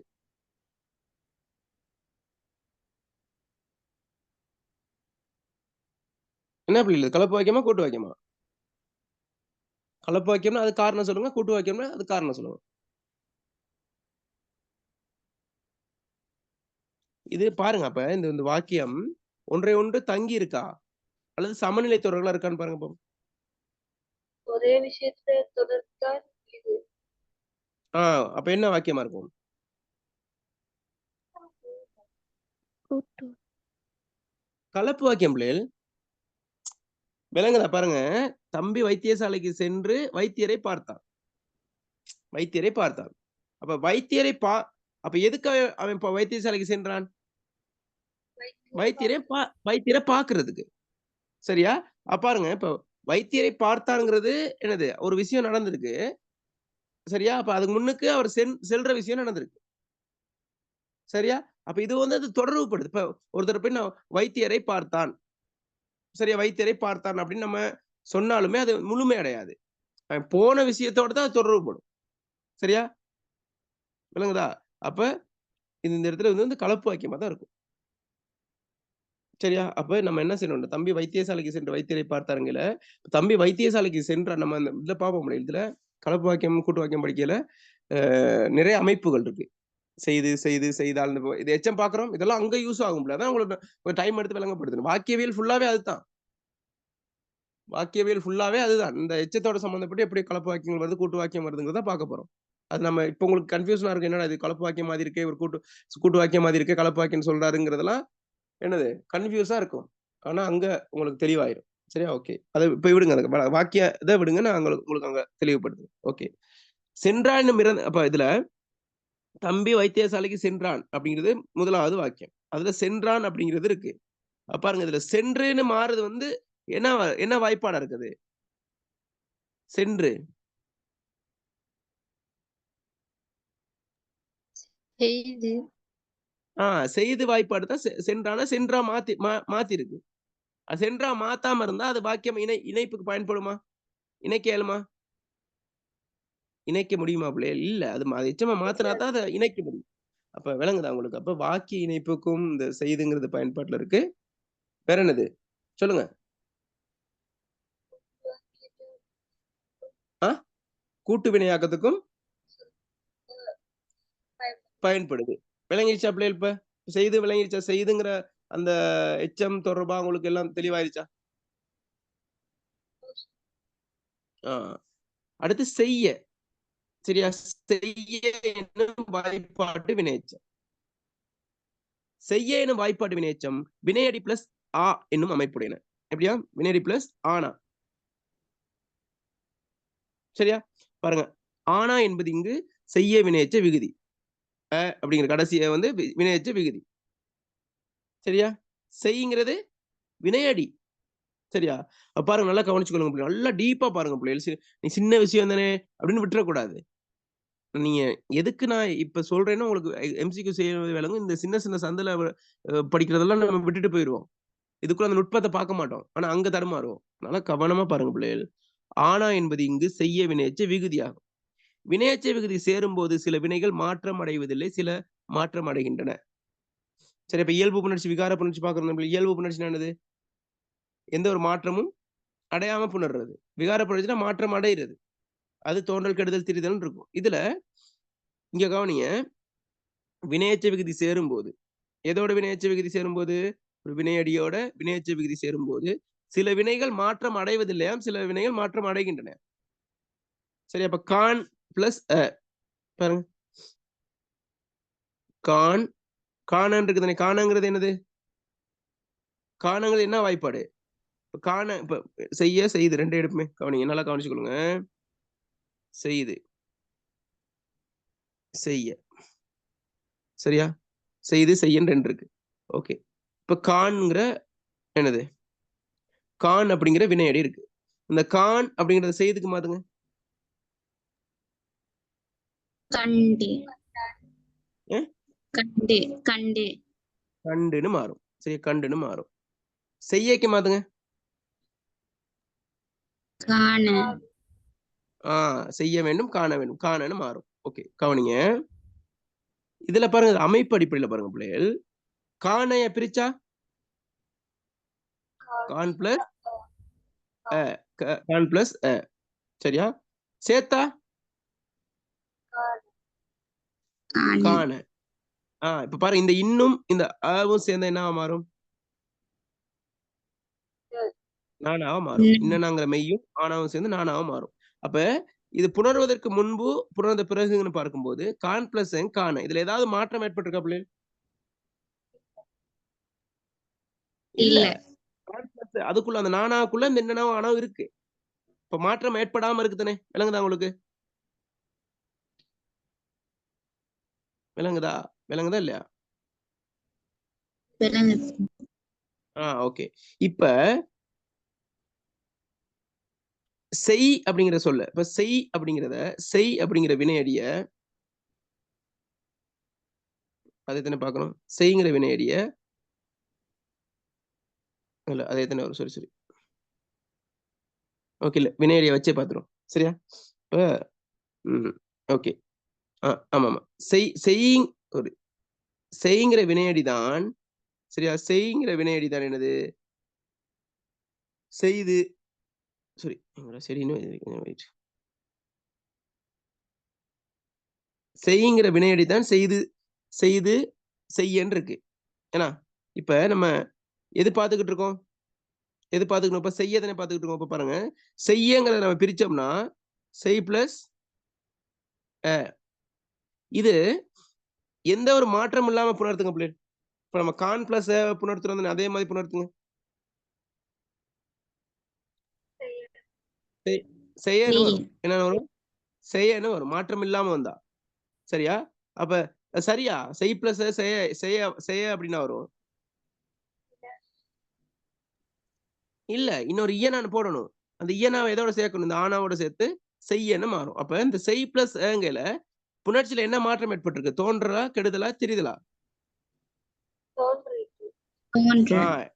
என்ன புரியல? கலப்பு வாக்கியமா? கூட்டு வாக்கியமா? கலப்பு வாக்கியம்னா அது காரணம் சொல்லுங்க. கூட்டு வாக்கியம்னா அது காரணம் சொல்லுங்க. இது பாருங்க, அப்ப இந்த வாக்கியம் ஒன்றை ஒன்று தங்கி இருக்கா அல்லது சமநிலை தொடர்களா இருக்கான்னு பாருங்க பாப்போம். ஒரே விஷயத்தை தொடர்ந்தால் இது. அப்ப என்ன வாக்கியமா இருக்கும்? கலப்பு வாக்கியம் பிள்ளைகள். விளங்குதா? பாருங்க, தம்பி வைத்தியசாலைக்கு சென்று வைத்தியரை பார்த்தான். வைத்தியரை பார்த்தான். அப்ப வைத்தியரை அப்ப எதுக்கு அவன் வைத்தியசாலைக்கு சென்றான்? வைத்தியரை பார்க்கிறதுக்கு. சரியா? பாருங்க, இப்ப வைத்தியரை பார்த்தாங்கிறது என்னது? ஒரு விஷயம் நடந்திருக்கு. சரியா? அப்ப அதுக்கு முன்னுக்கு அவர் செல்ற விஷயம் நடந்திருக்கு. சரியா? அப்ப இது வந்து அது தொடர்புபடுது. இப்ப ஒருத்தர் போய் நான் வைத்தியரை பார்த்தான். சரியா? வைத்தியரை பார்த்தான் அப்படின்னு நம்ம சொன்னாலுமே அது முழுமை அடையாது. போன விஷயத்தோட தான் அது தொடர்புபடும். சரியா? விளங்குதா? அப்ப இந்த இடத்துல வந்து கலப்பு வாக்கியமா தான் இருக்கும். சரியா? அப்ப நம்ம என்ன செய்யணும்? தம்பி வைத்தியசாலைக்கு சென்று வைத்தியரை பார்த்தாருங்கல, தம்பி வைத்தியசாலைக்கு சென்ற நம்ம இதுல பார்ப்போம். இதுல கலப்பு வாக்கியம், கூட்டு வாக்கியம் படிக்கையில நிறைய அமைப்புகள் இருக்கு. செய்து செய்து செய்தால் இது எச்சம் பாக்குறோம். இதெல்லாம் அங்க யூஸ் ஆகும். அதான் உங்களுக்கு ஒரு டைம் எடுத்து விளங்கப்படுத்தணும். வாக்கியவியல் ஃபுல்லாவே அதுதான். வாக்கியவியல் ஃபுல்லாவே அதுதான். இந்த எச்சத்தோட சம்பந்தப்பட்டு எப்படி கலப்பு வாக்கியங்கள் வருது, கூட்டு வாக்கியம் வருதுங்கிறத பார்க்க போறோம். அது நம்ம இப்ப உங்களுக்கு கன்ஃபியூஷனா இருக்கு. என்னடா இது கலப்பு வாக்கியம் மாதிரி இருக்கே, ஒரு கூட்டு வாக்கியம் மாதிரி இருக்கே, கலப்பு வாக்கியம் சொல்றாருங்கிறதெல்லாம் என்னது கன்ஃபியூஸா இருக்கும். ஆனா அங்க உங்களுக்கு தெளிவாயிரும். சரியா? ஓகே. அத இப்ப விடுங்க. அத வாக்கிய இத விடுங்க. நான் உங்களுக்கு அங்க தெளிவுபடுத்துறேன். ஓகே. சென்றான் அப்ப இதுல தம்பி வைத்தியசாலைக்கு சென்றான் அப்படிங்கிறது முதலாவது வாக்கியம். அதுல சென்றான் அப்படிங்கிறது இருக்கு. பாருங்க இதுல சென்றுன்னு மாறுது வந்து என்ன என்ன வாய்ப்பாடா இருக்குது? சென்று. செய்து செய்து வாய்ப்பாடு தான் சென்றானா சென்றா மாத்தி இருக்கு. சென்றா மாத்தாம இருந்தா அது வாக்கியம் இணைப்புக்கு பயன்படுமா? இணைக்க இயலுமா? இணைக்க முடியுமா பிள்ளைகள்? இல்ல. அது எச்சமா மாத்துனா தான் அத இணைக்க முடியும். அப்ப விளங்குதா உங்களுக்கு? அப்ப வாக்கிய இணைப்புக்கும் இந்த செய்துங்கிறது பயன்பாட்டுல இருக்கு. வேற என்னது? சொல்லுங்க. ஆ? கூட்டு வினையாக்கத்துக்கும் பயன்படுது. விளங்கிருச்சா பிள்ளைகள் இப்ப? செய்து விளங்கிருச்சா? செய்துங்கிற அந்த எச்சம் தொடர்பா உங்களுக்கு எல்லாம் தெளிவாயிருச்சா? ஆ. அடுத்து செய்ய. சரியா? செய்ய என்னும் வாய்ப்பாட்டு வினையெச்சம். செய்ய எனும் வாய்ப்பாட்டு வினையெச்சம் வினையடி பிளஸ் ஆ என்னும் அமைப்புடையன. எப்படியா? வினையடி பிளஸ் ஆனா. சரியா? பாருங்க. ஆனா என்பது இங்கு செய்ய வினையெச்ச விகுதி. அப்படிங்கிற கடைசிய வந்து வினையெச்ச விகுதி. சரியா? செய்ங்கிறது வினையடி. சரியா? பாருங்க நல்லா கவனிச்சுக்கொள்ளுங்க பிள்ளை. நல்லா டீப்பா பாருங்க பிள்ளைகள். நீ சின்ன விஷயம் தானே அப்படின்னு விட்டுறக்கூடாது. நீங்க எதுக்கு நான் இப்ப சொல்றேன்னா உங்களுக்கு எம்சிக்யூ செய்யறது விளங்கும். இந்த சின்ன சின்ன சந்துல படிக்கிறதெல்லாம் நம்ம விட்டுட்டு போயிருவோம். இதுக்குள்ள அந்த நுட்பத்த பார்க்க மாட்டோம். ஆனா அங்க தடுமாறுவோம். அதனால கவனமா பாருங்க பிள்ளைகள். ஆனா என்பது இங்கு செய்ய வினையெச்ச விகுதியாகும். வினையெச்ச விகுதி சேரும்போது சில வினைகள் மாற்றம் அடைவதில்லை, சில மாற்றம் அடைகின்றன. சரி இப்ப இயல்பு புணர்ச்சி, விகார புணர்ச்சி பார்க்கிறோம். இயல்பு புணர்ச்சினா என்னது? எந்த ஒரு மாற்றமும் அடையாம புணர்றது. விகார புணர்ச்சினா மாற்றம் அடையிறது. அது தோன்றல், கெடுதல், திரிதல்னு இருக்கும். இதுல இங்க கவனிங்க. வினையெச்ச விகுதி சேரும்போது, எதோட வினையெச்ச விகுதி சேரும்போது? ஒரு வினையடியோட வினையெச்ச விகுதி சேரும்போது, சில வினைகள் மாற்றம் அடைவதில்லையாம், சில வினைகள் மாற்றம் அடைகின்றன. சரி அப்ப கான் பிளஸ் பாருங்க. காணன்னு இருக்குதானே. காணங்கிறது என்னது? காணங்கிறது என்ன வாய்ப்பாடு? காண இப்ப செய்ய, செய்து 2 எடுப்புமே கவனிங்க. நல்லா கவனிச்சுக்கொள்ளுங்க. செய்து, செய்ய. சரியா? செய்து, செய்யன்னு 2 இருக்கு. ஓகே. இப்ப காண்ங்கிற என்னது? கான் அப்படிங்கிற வினையடி இருக்கு. இந்த கான் அப்படிங்கிறத செய்துக்கு மாத்துங்க. கண்டே அ கண்டே கண்டே கண்டுன்னு மாறும். சரியா? கண்டுன்னு மாறும். செய்யக்கு மாத்துங்க. காண செய்ய வேண்டும், காண வேண்டும். காணன்னு மாறும். ஓகே. கவனிங்க. இதுல பாருங்க அமைப்பு அடிப்படையில பாருங்க பிள்ளைகள். காணைய பிரிச்சா கான் பிளஸ் அ கான் பிளஸ் சரியா? சேத்தா காண காண. இப்ப பாருங்க இந்த இன்னும் இந்த அவும் சேர்ந்தா என்னவா மாறும்? நானாவா மாறும். இன்னனாங்கிற மெய்யும் ஆனாவும் சேர்ந்து நானாவா மாறும். அப்ப இது புணர்வதற்கு முன்பு, புணர்ந்த பிறகுன்னு பார்க்கும்போது கான் பிளஸ் காண. இதுல ஏதாவது மாற்றம் ஏற்பட்டிருக்கா பிள்ளைகள்? இல்ல. இல்ல கான் பிளஸ் அதுக்குள்ள அந்த நானாவுக்குள்ள இந்த இன்னனாவும் ஆனாவும் இருக்கு. இப்ப மாற்றம் ஏற்படாம இருக்கு தானே. விளங்குதா உங்களுக்கு? விளங்குதா? விளங்குதா இல்லையா? விளங்குது ஓகே. இப்ப செய் அப்படிங்கிற சொல்ல. இப்ப செய் அப்படிங்கிறத செய் அப்படிங்கிற வினையடிய அதைத்தானே பார்க்கணும். செய்ங்கிற வினையடிய இல்ல அதேதானே வரும். சரி. ஓகே இல்ல. வினையடிய வச்சே பார்த்துருவோம். சரியா? இப்ப ம். ஓகே. ஆமாமா. செய்யிங் ஒரு செய்ங்கிற வினையடி தான் சரியா? செய்ங்கிற வினையடி தான் என்னது? செய்து சாரி எங்கடா சரின்னு வெயிட். செய்ங்கிற வினையடி தான் செய்து செய்து செய்யன்னு இருக்கு. ஏன்னா இப்ப நம்ம எது பார்த்துக்கிட்டு இருக்கோம்? எது பார்த்துக்கணும்? இப்ப செய்ய தானே பார்த்துக்கிட்டு இருக்கோம். இப்ப பாருங்க. செய்யங்கிறத நம்ம பிரிச்சோம்னா, செய் பிளஸ் இது எந்த ஒரு மாற்றமும் இல்லாம புணர்த்துங்க பிள்ளைகள். இப்ப நம்ம கான் பிளஸ் புணர்த்துறோம் அதே மாதிரி புணர்த்துங்க. செய்யன்னு செய்ய வரும். என்ன வரும்? செய்யன்னு வரும். மாற்றம் இல்லாம வந்தா. சரியா? அப்ப சரியா? செய் பிளஸ் செய்ய செய்ய செய்ய அப்படின்னா வரும். இல்ல. இன்னொரு இயனான்னு போடணும். அந்த இயனாவ எதோட சேர்க்கணும்? இந்த ஆனாவோட சேர்த்து செய்யன்னு மாறும். அப்ப இந்த செய் பிளஸ் ங்கல புணர்ச்சியில என்ன மாற்றம் ஏற்பட்டிருக்கு? தோன்றலா, கெடுதலா, திரிதலா? தோன்று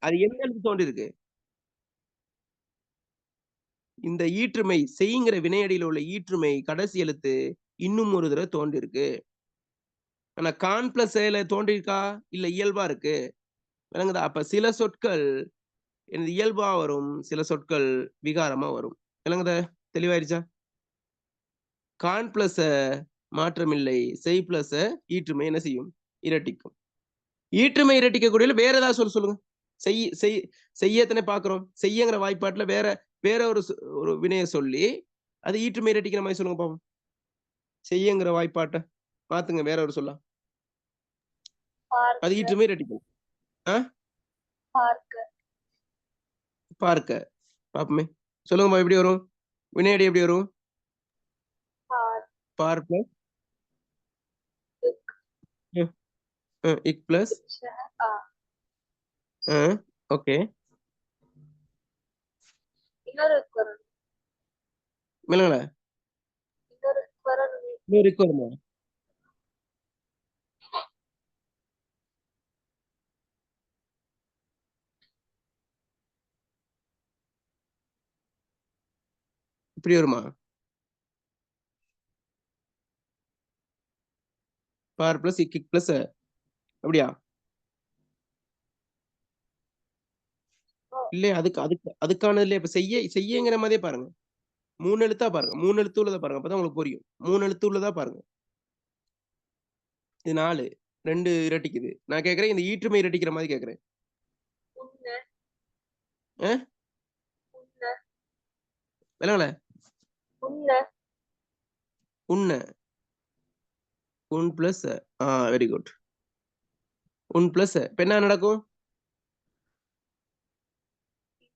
அது எந்த எழுத்து தோன்றிருக்கு? இந்த ஈற்றுமை செய்ங்கிற வினையடியில உள்ள ஈற்றுமை கடைசி எழுத்து இன்னும் ஒரு தடவை தோன்றிருக்கு. ஆனா கான் பிளஸ் செயல தோன்றிருக்கா? இல்ல இயல்பா இருக்கு. விளங்குதா? அப்ப சில சொற்கள் எனது இயல்பா வரும். சில சொற்கள் விகாரமா வரும். விளங்குதா? தெளிவாயிருச்சா? கான் பிளஸ் மாற்றமில்லை. செய் பிளஸ் ஈற்றுமை என்ன செய்யும்? இரட்டிக்கும். ஈற்றுமை இரட்டிக்கக்கூடியதுல வேற ஏதாவது சொல்லுங்க. செய் செய் செய்யத்தானே பார்க்கிறோம். செய்யங்கிற வாய்ப்பாட்டுல வேற வேற ஒரு வினைய சொல்லி அது ஈற்றுமை இரட்டிக்கிற மாதிரி சொல்லுங்க பாப்போம். செய்யங்கிற வாய்ப்பாட்ட மாத்துங்க வேற ஒரு சொல்லா. அது ஈற்றுமை இரட்டிக்கும். பார்க்க பாப்போமே. சொல்லுங்கம்மா எப்படி வரும்? வினையடி எப்படி வரும்? பார் பிளஸ் இக் பிளஸ் ஓகே. விளங்கல? இன்னொரு இக்கு வருமா? இப்படி வருமா? பார் பிளஸ் இக் பிளஸ் அப்படியா? இல்லையா? அதுக்கானது இல்லையா? இப்ப செய்யங்கிற மாதிரியே பாருங்க. 3 எழுத்தா பாருங்க. 3 எழுத்து உள்ளதா பாருங்க. அப்பதான் உங்களுக்கு புரியும். 3 எழுத்து உள்ளதா பாருங்க. இது 4 2 இரட்டிக்குது. நான் கேட்கிறேன் இந்த ஈற்றுமை இரட்டிக்கிற மாதிரி கேட்கிறேன். விளங்கல? உன்ன உன் பிளஸ் வெரி குட். உன் பிளஸ் இப்ப என்ன நடக்கும்?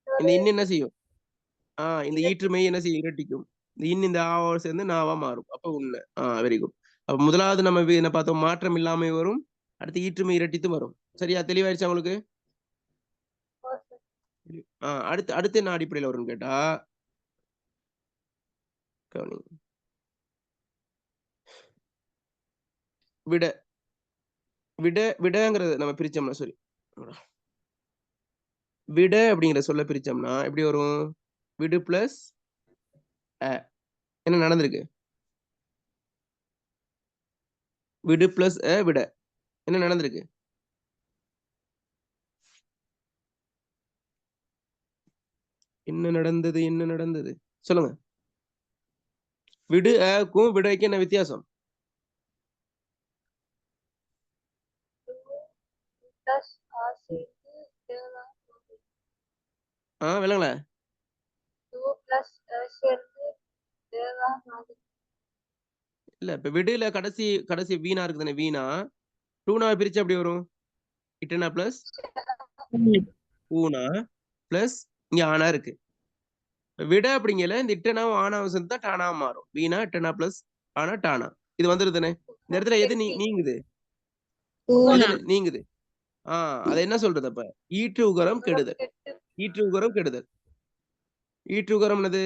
இந்த இன் என்ன செய்யும்? இந்த ஈற்றுமை என்ன செய்யும்? இரட்டிக்கும். இந்த இன் இந்த ஆவோட சேர்ந்து நாவா மாறும். அப்ப உன்ன. Very good. அப்ப முதலாவது நம்ம என்ன பார்த்தோம்? மாற்றம் இல்லாம வரும். அடுத்து ஈற்றுமை இரட்டித்து வரும். சரியா? தெளிவாயிருச்சா உங்களுக்கு? அடுத்து அடுத்து என்ன அடிப்படையில் வரும்னு கேட்டா கவனிங்க. விட விட விடங்கிறத நம்ம பிரிச்சோம்னா சரி. விட அப்படிங்கிற சொல்ல பிரிச்சோம்னா எப்படி வரும்? விடு பிளஸ் என்ன நடந்திருக்கு? விடு பிளஸ் விட என்ன நடந்திருக்கு? என்ன நடந்தது? என்ன நடந்தது? சொல்லுங்க. விடு க்கும் விடைக்கு என்ன வித்தியாசம்? விளங்கல? இல்ல இப்ப விடுல கடைசி கடைசி வீணா இருக்கு தானே? வீணா 2 பிரிச்சு எப்படி வரும்? இட்டனா பிளஸ் ஊனா பிளஸ் இங்க ஆனா இருக்கு. விட அப்படிங்கல இந்த இட்டனாவும் ஆனாவும் சேர்ந்து தான் டானா மாறும். வீணா இட்டனா பிளஸ் ஆனா டானா. இது வந்துருதுனே. இந்த இடத்துல எது நீங்குது? ஊனா எது நீங்குது? அது என்ன சொல்றது அப்ப? ஈற்று உகரம் கெடுதல். ஈற்று உகரம் கெடுதல். ஈற்று உகரம் என்னது?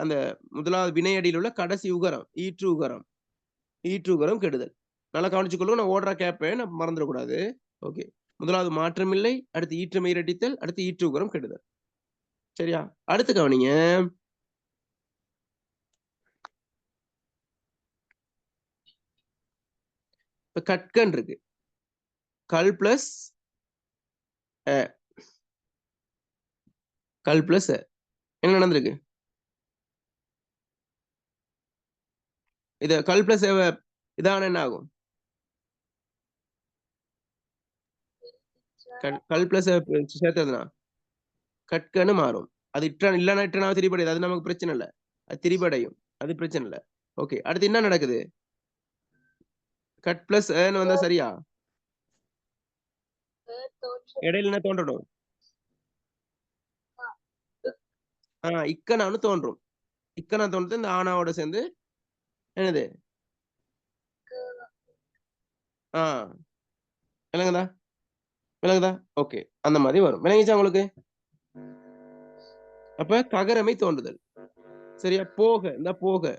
அந்த முதலாவது வினையடியில் உள்ள கடைசி உகரம். ஈற்று உகரம். ஈற்று உகரம் கெடுதல். நல்லா கவனிச்சுக்கொள்ளுங்க. நான் ஓர்டரா கேட்பேன். நான் மறந்துடக்கூடாது. ஓகே. முதலாவது மாற்றமில்லை. அடுத்து ஈற்றுமை இரட்டித்தல். அடுத்து ஈற்று உகரம் கெடுதல். சரியா? அடுத்து கவனிங்க. இப்ப கற்கன் இருக்கு. கல் பிளஸ் கல் பிளஸ் என்ன நடந்திருக்கு? இது கல் பிளஸ் இதான என்ன ஆகும்? கல் பிளஸ் சேர்த்ததுனா கற்கன்னு மாறும். அது இல்லைன்னா இட்டனாவது திரிபடையுது. அது நமக்கு பிரச்சனை இல்லை. அது திரிபடையும். அது பிரச்சனை இல்லை. ஓகே, அடுத்து என்ன நடக்குது? கட் பிளஸ் ஏன்னு வந்தா சரியா? இடையில என்ன தோன்றணும்? இக்கனான்னு தோன்றும். இக்கனா தோன்றது இந்த ஆனாவோட சேர்ந்து என்னது? விளங்குதா? விளங்குதா? ஓகே, அந்த மாதிரி வரும். விளங்கிச்சா உங்களுக்கு? அப்ப ககரமை தோன்றுதல். சரியா? போக இந்த போக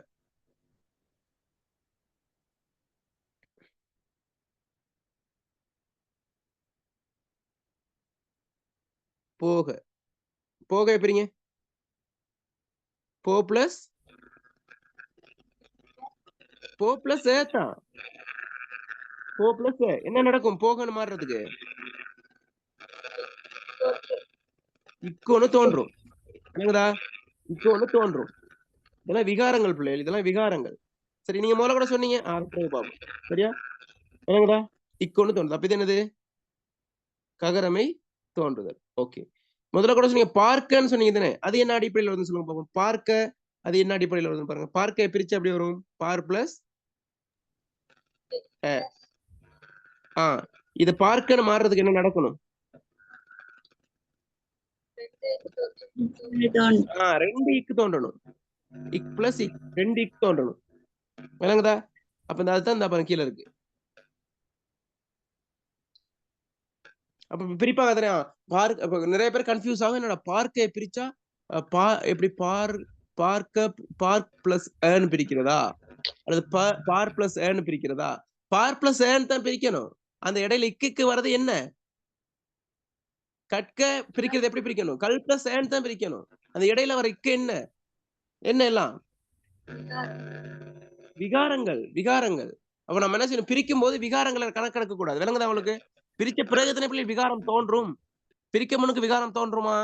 போக போக எப்படிங்க? போ பிளஸ் ஏதான். போ பிளஸ் என்ன நடக்கும்? போகன்னு மாறுறதுக்கு இக்கோன்னு தோன்றும். என்னங்கதா? இக்கோன்னு தோன்றும். இதெல்லாம் விகாரங்கள் பிள்ளைகள். இதெல்லாம் விகாரங்கள். சரி, நீங்க முதல்ல கூட சொன்னீங்க. பாப்போம். சரியா? என்னங்கதா? இக்கோன்னு தோன்றுது. அப்ப இது என்னது? ககரமை தோன்றுதல். ஓகே, முதல்ல கூட சொன்னீங்க பார்க்கன்னு சொன்னீங்க தானே? அது என்ன அடிப்படையில் வருதுன்னு சொல்லுங்க பாப்போம். பார்க்க அது என்ன அடிப்படையில் வருதுன்னு பாருங்க. பார்க்க பிரிச்சு அப்படி வரும். பார் பிளஸ் இது பார்க்கன்னு மாறுறதுக்கு என்ன நடக்கணும்? ரெண்டு இக்கு தோன்றணும். இக் பிளஸ் இக், ரெண்டு இக் தோன்றணும். விளங்குதா? அப்ப இந்த அதுதான் இந்த கீழே இருக்கு. அப்ப பிரிப்பாங்க தானே? பார்க்க நிறைய பேர் கன்ஃபியூஸ் ஆகும். என்னடா பார்க்க பிரிச்சா எப்படி பார்க் பிளஸ் ஏன்னு பிரிக்கிறதா அல்லது பார் பிளஸ் ஏன்னு பிரிக்கிறதா? பார் பிளஸ் ஏன்னு தான் பிரிக்கணும். அந்த இடையில இக்கு வர்றது என்ன? கற்க பிரிக்கிறது எப்படி பிரிக்கணும்? கல் பிளஸ் ஏன்னு தான் பிரிக்கணும். அந்த இடையில வர இக்கு என்ன? என்ன எல்லாம் விகாரங்கள். விகாரங்கள். அப்ப நம்ம என்ன செய்யணும்? பிரிக்கும் போது விகாரங்களை கணக்கெடுக்க கூடாது. விளங்குதா உங்களுக்கு? பிரிச்ச பிறகுதானே பிள்ளை விகாரம் தோன்றும். பிரிக்க முன்னுக்கு விகாரம் தோன்றுமா?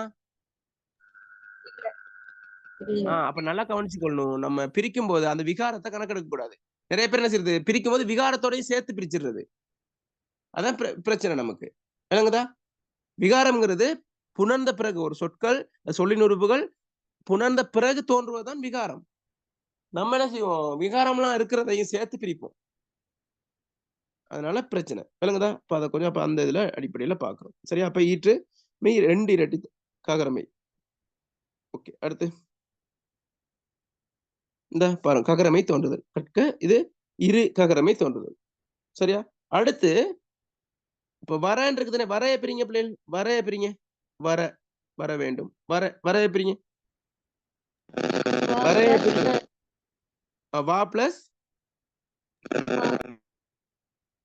அப்ப நல்லா கவனிச்சுக்கொள்ளணும். நம்ம பிரிக்கும் போது அந்த விகாரத்தை கணக்கெடுக்க கூடாது. நிறைய பேர் என்ன செய்யறது? பிரிக்கும் போது விகாரத்தோடய சேர்த்து பிரிச்சிடுறது. அதான் பிரச்சனை நமக்கு. விளங்குதா? விகாரம்ங்கிறது புணர்ந்த பிறகு ஒரு சொற்கள் சொல்லின் உறுப்புகள் புணர்ந்த பிறகு தோன்றுவதுதான் விகாரம். நம்ம என்ன செய்வோம்? விகாரம்லாம் இருக்கிறதையும் சேர்த்து பிரிப்போம். அதனால பிரச்சனை. விளங்குதா? அப்ப அதை கொஞ்சம் அப்ப அந்த இதுல அடிப்படையில பாக்குறோம். சரியா? அப்ப ஈற்று மெய் 2 இரட்டி ககரமை. ஓகே, அடுத்து இந்த பாருங்க, ககரமை தோன்றுதல். கற்க இது இரு ககரமை தோன்றுதல். சரியா? அடுத்து இப்ப வரன்னு இருக்குதுனே, வர எப்படிங்க பிள்ளைகள்? வர எப்படிங்க? வர வர வேண்டும். வர எப்படிங்க? வர எப்படிங்க? வா பிளஸ்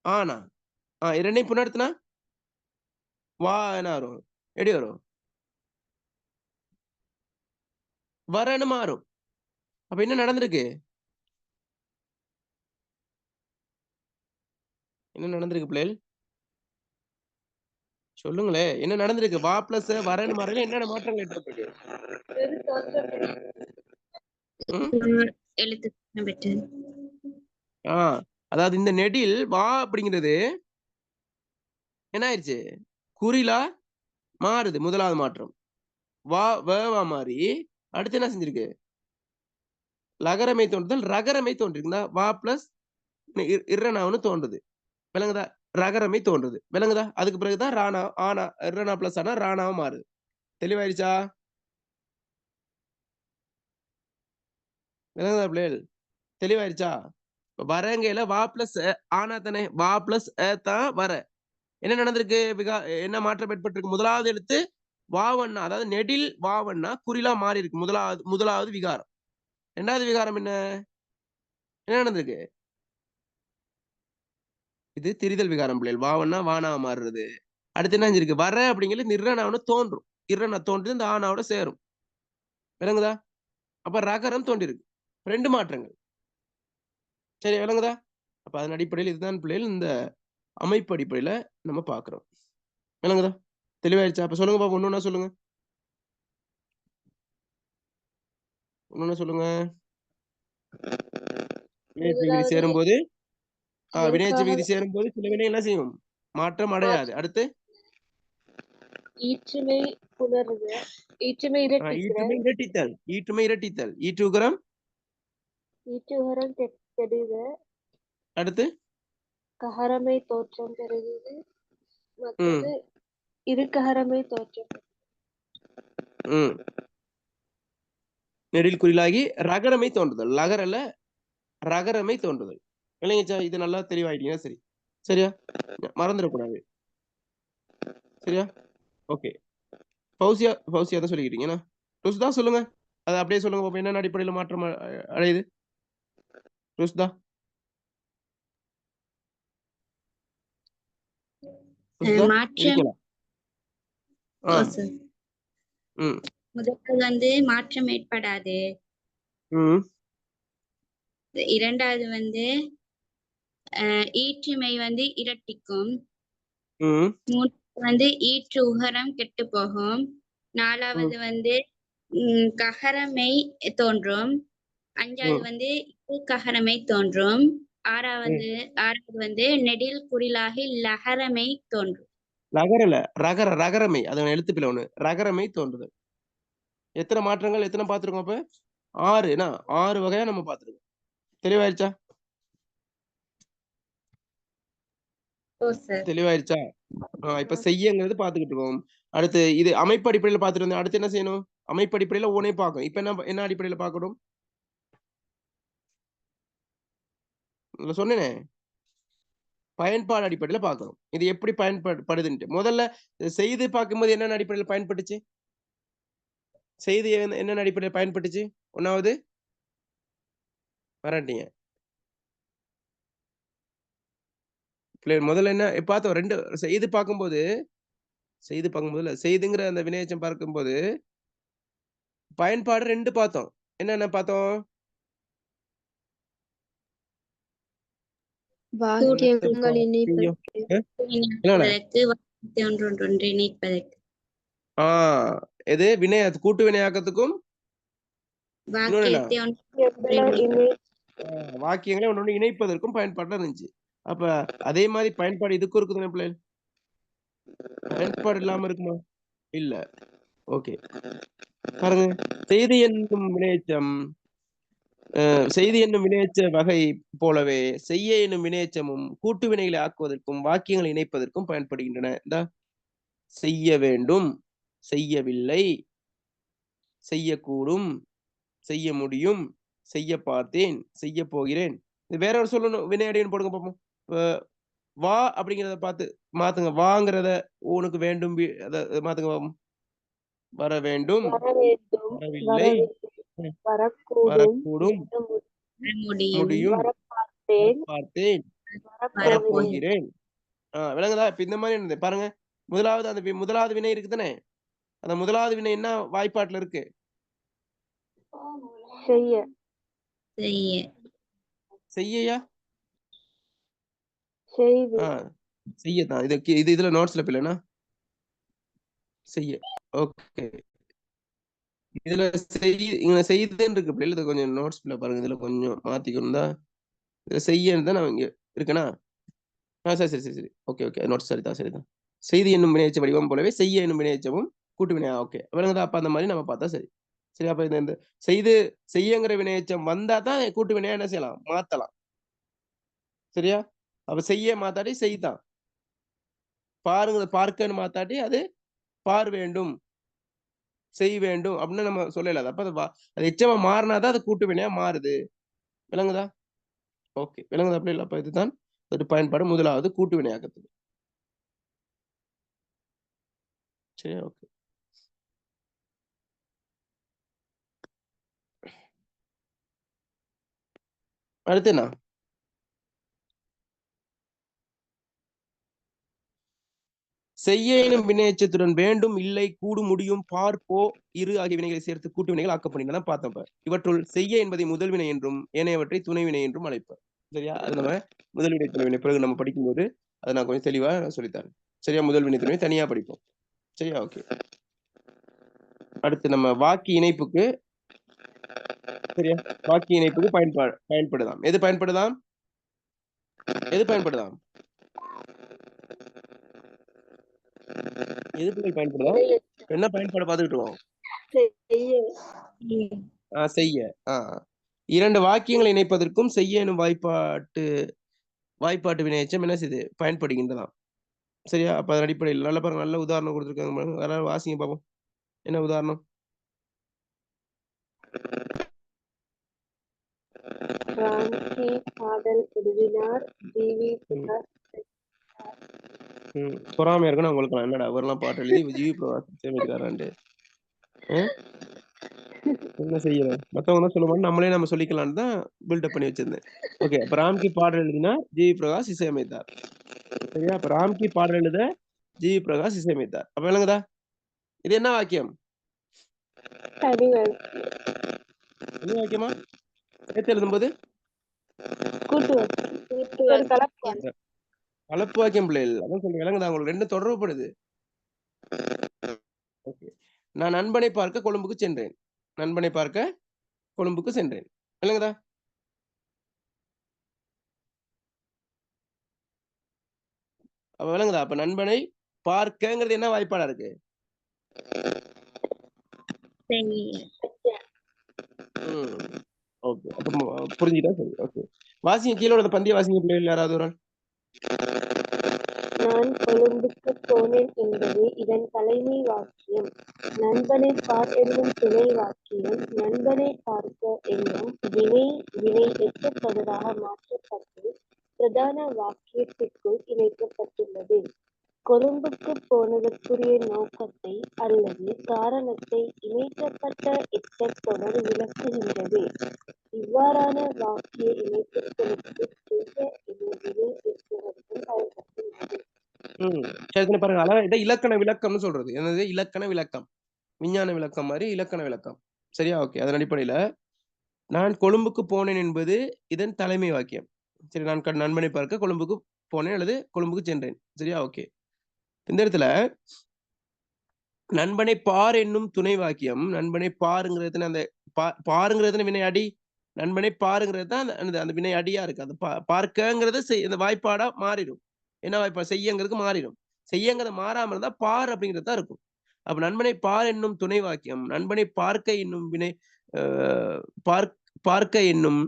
ஆனா இரண்டையும் புணர்த்தினா வா என்ன வரும்? எப்படி வரும்? வரன்னு மாறும். அப்ப என்ன நடந்திருக்கு? என்ன நடந்திருக்கு பிள்ளைகள்? சொல்லுங்களே, என்ன நடந்திருக்கு? வா பிளஸ் வரன்னு மாறல, என்னென்ன மாற்றங்கள் ஏற்பட்டிருக்கு? அதாவது இந்த நெடில் வா அப்படிங்கிறது என்ன ஆயிடுச்சு? குறிலா மாறுது. முதலாவது மாற்றம் வா மாறி அடுத்து என்ன செஞ்சிருக்கு? லகரமை தோன்றுதல் ரகரமை தோன்றிருக்குதா? வா பிளஸ் இர்ரனாவுன்னு தோன்றுது. விளங்குதா? ரகரமை தோன்றுது. விளங்குதா? அதுக்கு பிறகுதான் ராணா ஆனா இர்ரனா பிளஸ் ஆனா ராணாவா மாறுது. தெளிவாயிருச்சா? விளங்குதா பிள்ளைகள்? தெளிவாயிருச்சா? வரங்கையில வா பிளஸ் ஆனா தானே? வா பிளஸ் தான் வர. என்ன நடந்திருக்கு? என்ன மாற்றம் ஏற்பட்டிருக்கு? முதலாவது எழுத்து வாவண்ணா, அதாவது நெடில் வாவண்ணா குறிலா மாறி இருக்கு. முதலாவது விகாரம். இரண்டாவது விகாரம் என்ன? என்ன நடந்திருக்கு? இது திரிதல் விகாரம் பிள்ளைகள். வாவண்ணா வானாவா மாறுறது. அடுத்து என்ன செஞ்சிருக்கு? வர அப்படிங்கிறது நிர்ணாவனு தோன்றும். இர்ரனா தோன்றி இந்த ஆனாவோட சேரும். விளங்குதா? அப்ப ரகரம் தோன்றிருக்கு. 2 மாற்றங்கள். சரி, விளங்குதா? அப்ப அதன் அடிப்படையில் இதுதான் பிள்ளைகள் இந்த அமைப்பு அடிப்படையில நம்ம பாக்குறோம். விளங்குதா? தெளிவாயிருச்சா? அப்ப சொல்லுங்க பாப்போம். ஒண்ணு சொல்லுங்க. ஒண்ணு சொல்லுங்க. வினை சேரும்போது வினையச்சு விகுதி சேரும்போது சில வினை என்ன செய்யும்? மாற்றம் அடையாது. அடுத்து ஈற்றுமை புணருக ஈற்றுமை இரட்டிக்கிறல் ஈற்றுமை இரட்டித்தல் ஈற்றுகரம் ஈற்றுகரம் கெடுக அடுத்து கஹரமை தோற்றம் பெறுகிறது மற்றது இருக்கஹரமை தோற்றம் நெடில் குறிலாகி ரகரமை தோன்றுதல் லகரல ரகரமை தோன்றுதல் இல்லைங்கச்சா இது நல்லா தெளிவாயிட்டீங்க சரி சரியா மறந்துடக்கூடாது சரியா ஓகே ஃபௌசியா தான் சொல்லிக்கிட்டீங்கன்னா ருஷ்தா சொல்லுங்க அதை அப்படியே சொல்லுங்க பாப்போம் என்ன அடிப்படையில் மாற்றம் அடையுது ருஷ்தா மாற்றம் முதல் வந்து மாற்றம் ஏற்படாது இரண்டாவது வந்து ஈற்றுமை வந்து இரட்டிக்கும் மூன்றாவது வந்து ஈற்று உகரம் கெட்டு போகும் நாலாவது வந்து ககரமை தோன்றும் அஞ்சாவது வந்து ககரமை தோன்றும் ஆறாவது வந்து நெடில் குறிலாகி லகரமை தோன்றும் ரகரமை அதன் எழுத்துப்பில் ஒண்ணு ரகரமை தோன்றுதல் எத்தனை மாற்றங்கள் எத்தனை பார்த்திருக்கோம் அப்ப 6 வகையா நம்ம பார்த்திருக்கோம் தெளிவாயிருச்சா தெளிவாயிருச்சா இப்ப செய்யங்கிறது பாத்துக்கிட்டு இருக்கோம் அடுத்து இது அமைப்பு அடிப்படையில் பார்த்துட்டு வந்தோம் அடுத்து என்ன செய்யணும் அமைப்பு அடிப்படையில ஓனே பார்க்கணும் இப்ப என்ன அடிப்படையில பார்க்கணும் சொன்னேனே பயன்பாடு அடிப்படையில பார்க்கணும் இது எப்படி பயன்படுதுன்ட்டு முதல்ல செய்து பார்க்கும்போது என்னென்ன அடிப்படையில் பயன்பட்டுச்சு செய்தி என்ன அடிப்படையில் பயன்பட்டுச்சு ஒன்னாவது வராட்டீங்க முதல்ல என்ன பார்த்தோம் ரெண்டு செய்து பார்க்கும்போது செய்துங்கிற அந்த வினையச்சம் பார்க்கும்போது பயன்பாடு 2 பார்த்தோம் என்னென்ன பார்த்தோம் எது வினை கூட்டு வினையாக்கத்துக்கும் வாக்கியங்களை ஒன்னொன்னு இணைப்பதற்கும் பயன்பாடு இருந்துச்சு அப்ப அதே மாதிரி பயன்பாடு இதுக்கும் இருக்குதுங்க பிள்ளைகள் பயன்பாடு இல்லாம இருக்குமா இல்ல ஓகே பாருங்க செய்தி என்னும் வினையச்ச வகை போலவே செய்ய என்னும் வினையச்சமும் கூட்டு வினைகளை ஆக்குவதற்கும் வாக்கியங்களை இணைப்பதற்கும் பயன்படுகின்றன இந்த செய்ய வேண்டும் செய்யவில்லை செய்யக்கூடும் செய்ய முடியும் செய்ய பார்த்தேன் செய்ய போகிறேன் இது வேற ஒரு சொல்லணும் வினையடின்னு போடுங்க பார்ப்போம் வா அப்படிங்கிறத பார்த்து மாத்துங்க வாங்கிறத உனக்கு வேண்டும் அத மாத்துங்க வர வேண்டும் வரவில்லை வரக்கூடும் முடியும் பார்த்தேன் வரப்போகிறேன் விளங்குதா இப்ப இந்த மாதிரி இருந்தது பாருங்க முதலாவது வினை இருக்குதானே அந்த முதலாவது வினை என்ன வாய்ப்பாட்டுல இருக்கு செய்யா செய்யதான் இது இதுல நோட்ஸ்ல பிள்ளைனா செய்ய ஓகே இதுல செய்துன்னு இருக்கு பிள்ளை இது கொஞ்சம் நோட்ஸ்ல பாருங்க இதுல கொஞ்சம் மாத்திக்கணும் தான் இதுல செய்யன்னு தான் நான் இங்க இருக்கேனா சரி ஓகே நோட்ஸ் சரிதான் செய்தி என்னும் வினையச்ச வடிவம் போலவே செய்ய என்னும் வினையச்சமும் கூட்டு வினையா ஓகே விளங்குதா அப்ப அந்த மாதிரி நம்ம பார்த்தா சரி அப்ப இந்த செய்யங்கிற வினையச்சம் வந்தா தான் கூட்டு வினையா என்ன செய்யலாம் மாத்தலாம் சரியா அப்ப செய்ய மாத்தாட்டி செய்தான் பாருங்க பார்க்கன்னு மாத்தாட்டி அது பார் வேண்டும் செய் வேண்டும் அப்படின்னு நம்ம சொல்லல அப்ப அது எச்சமா மாறினாதான் அது கூட்டு வினையா மாறுது விளங்குதா ஓகே விளங்குதா அப்படி இல்ல அப்ப இதுதான் ஒரு பயன்பாடு முதலாவது கூட்டு வினையாக்கத்துக்கு சரி ஓகே அடுத்து என்ன செய்ய எனும் வினையச்சத்துடன் வேண்டும் இல்லை கூடு முடியும் பார்ப்போ இரு ஆகிய வினைகளை சேர்த்து கூட்டு வினைகள் ஆக்கப்படுகின்றன பார்த்தப்ப இவற்றுள் செய்ய என்பதை முதல் வினை என்றும் ஏனையவற்றை துணை வினை என்றும் அழைப்பர் சரியா அது நம்ம முதல் வினை துணை வினை பிறகு நம்ம படிக்கும்போது அதை நான் கொஞ்சம் தெளிவா சொல்லித்தரேன் சரியா முதல் வினை துணை தனியா படிப்போம் சரியா ஓகே அடுத்து நம்ம வாக்கிய இணைப்புக்கு சரியா வாக்கிய இணைப்புக்கு பயன்படுதாம் எது பயன்படுதாம் எது பிள்ளைகள் பயன்படுதா? என்ன பயன்பாடு பார்த்துக்கிட்டு இருக்கோம்? செய்ய. இரண்டு வாக்கியங்களை இணைப்பதற்கும் செய்ய எனும் வாய்ப்பாட்டு வினையெச்சம் என்ன செய்யுது? பயன்படுகின்றதாம். சரியா? அப்ப அதன் அடிப்படையில் நல்ல பாருங்க, நல்ல உதாரணம் கொடுத்திருக்காங்க பாருங்க. யாராவது வாசிங்க பார்ப்போம். என்ன உதாரணம்? ராம்கி பாடல் எழுதினார். ஜிவி பிரகாஷ் பொறாமையா இருக்குன்னா உங்களுக்கு என்னடா அவரெல்லாம் பாட்டு எழுதி ஜிவி பிரகாஷ் சேமிக்கிறாரான்ட்டு. என்ன செய்யறோம்? மத்தவங்க தான் சொல்லுவாங்க, நம்மளே நம்ம சொல்லிக்கலாம்னு தான் பில்டப் பண்ணி வச்சிருந்தேன். ஓகே, அப்ப ராம்கி பாடல் எழுதினா ஜிவி பிரகாஷ் இசையமைத்தார். சரியா? அப்ப ராம்கி பாடல் எழுத ஜிவி பிரகாஷ் இசையமைத்தார். அப்ப விளங்குதா? இது என்ன வாக்கியம்? என்ன வாக்கியமா? சேர்த்து எழுதும்போது கலப்பு வாக்கியம் பிள்ளைகள். அதான் சொல்றேன், விளங்குதா? உங்களுக்கு ரெண்டு தொடர்புப்படுது. ஓகே, நான் நண்பனை பார்க்க கொழும்புக்கு சென்றேன். நண்பனை பார்க்க கொழும்புக்கு சென்றேன். விளங்குதா? அப்ப விளங்குதா? அப்ப நண்பனை பார்க்கங்கிறது என்ன வாய்ப்பாடா இருக்கு? ஓகே, அப்ப புரிஞ்சுட்டா சரி. ஓகே, வாசிங்க, கீழே உள்ள பந்திய வாசிங்க பிள்ளைகள். யாராவது ஒரு ஆள். நான் கொழும்புக்கு போனேன் என்பது இதன் தலைமை வாக்கியம். நண்பனை பார் என்னும் துணை வாக்கியம் நண்பனை பார்க்க என்னும் வினை எச்சத்தொடராக மாற்றப்பட்டு பிரதான வாக்கியத்திற்குள் இணைக்கப்பட்டுள்ளது. கொழும்புக்கு போனதற்குரிய நோக்கத்தை அல்லது காரணத்தை இணைக்கப்பட்ட எச்சத்தொடர் விளக்குகின்றது. இவ்வாறான வாக்கிய இணைப்புகளுக்கு செய்ய என்னும் வினை எச்சவர்கள் பயன்படுத்துகிறது. பாருங்க, இதை இலக்கண விளக்கம்னு சொல்றது. என்னது இலக்கண விளக்கம்? விஞ்ஞான விளக்கம் மாதிரி இலக்கண விளக்கம். சரியா? ஓகே, அதன் அடிப்படையில நான் கொழும்புக்கு போனேன் என்பது இதன் தலைமை வாக்கியம். சரி, நான் நண்பனை பார்க்க கொழும்புக்கு போனேன் அல்லது கொழும்புக்கு சென்றேன். சரியா? ஓகே, இந்த இடத்துல நண்பனை பார் என்னும் துணை வாக்கியம். நண்பனை பாருங்கிறது அந்த பாருங்கிறது வினை அடி. நண்பனை பாருங்கிறது தான் அந்த வினை அடியா இருக்கு. அந்த பார்க்கங்கிறது இந்த வாய்ப்பாடா மாறிடும். என்ன வாய்ப்பாடு? செய்யங்கிறதுக்கு மாறிடும். செய்யங்கிறத மாறாம இருந்தா பார் அப்படிங்கிறது தான் இருக்கும். அப்ப நண்பனை பார் என்னும் துணை வாக்கியம் நண்பனை பார்க்க என்னும் வினை பார்க்க என்னும்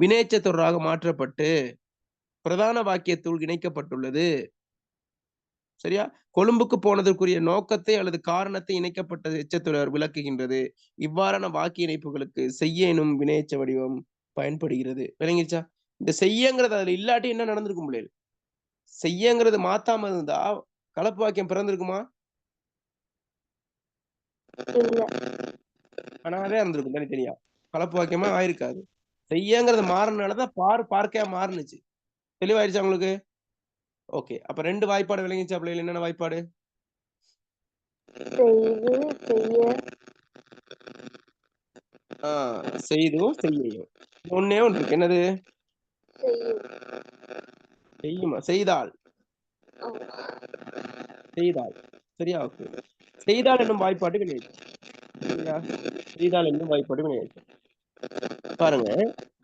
வினையெச்ச தொடராக மாற்றப்பட்டு பிரதான வாக்கியத்துள் இணைக்கப்பட்டுள்ளது. சரியா? கொழும்புக்கு போனதற்குரிய நோக்கத்தை அல்லது காரணத்தை இணைக்கப்பட்ட எச்சத்தொடர் விளக்குகின்றது. இவ்வாறான வாக்கிய இணைப்புகளுக்கு செய்ய எனும் வினையெச்ச வடிவம் பயன்படுகிறது. விளங்கிருச்சா? இந்த செய்யங்கிறது அதுல இல்லாட்டி என்ன நடந்திருக்கும் பிள்ளைகள்? செய்யங்கிறது மாத்தாம இருந்தா கலப்பு வாக்கியம் பிறந்திருக்குமா? ஆனாவே இருந்திருக்கும் தனித்தனியா. கலப்பு வாக்கியமா ஆயிருக்காது. செய்யங்கிறது மாறினாலதான் பார்க்க மாறுனுச்சு. தெளிவாயிருச்சா உங்களுக்கு? ஓகே, அப்ப ரெண்டு வாய்ப்பாடு விளங்கிச்சா பிள்ளைகள்? என்னென்ன வாய்ப்பாடு? செய்தும் செய்யும். ஒன்னே ஒன்று இருக்கு. என்னது? செய்யுமா? செய்தால். சரியா? ஓகே, செய்தால் என்னும் வாய்ப்பாடு வினையெச்சம். சரியா? செய்தால் என்னும் வாய்ப்பாடு வினையெச்சம். பாருங்க,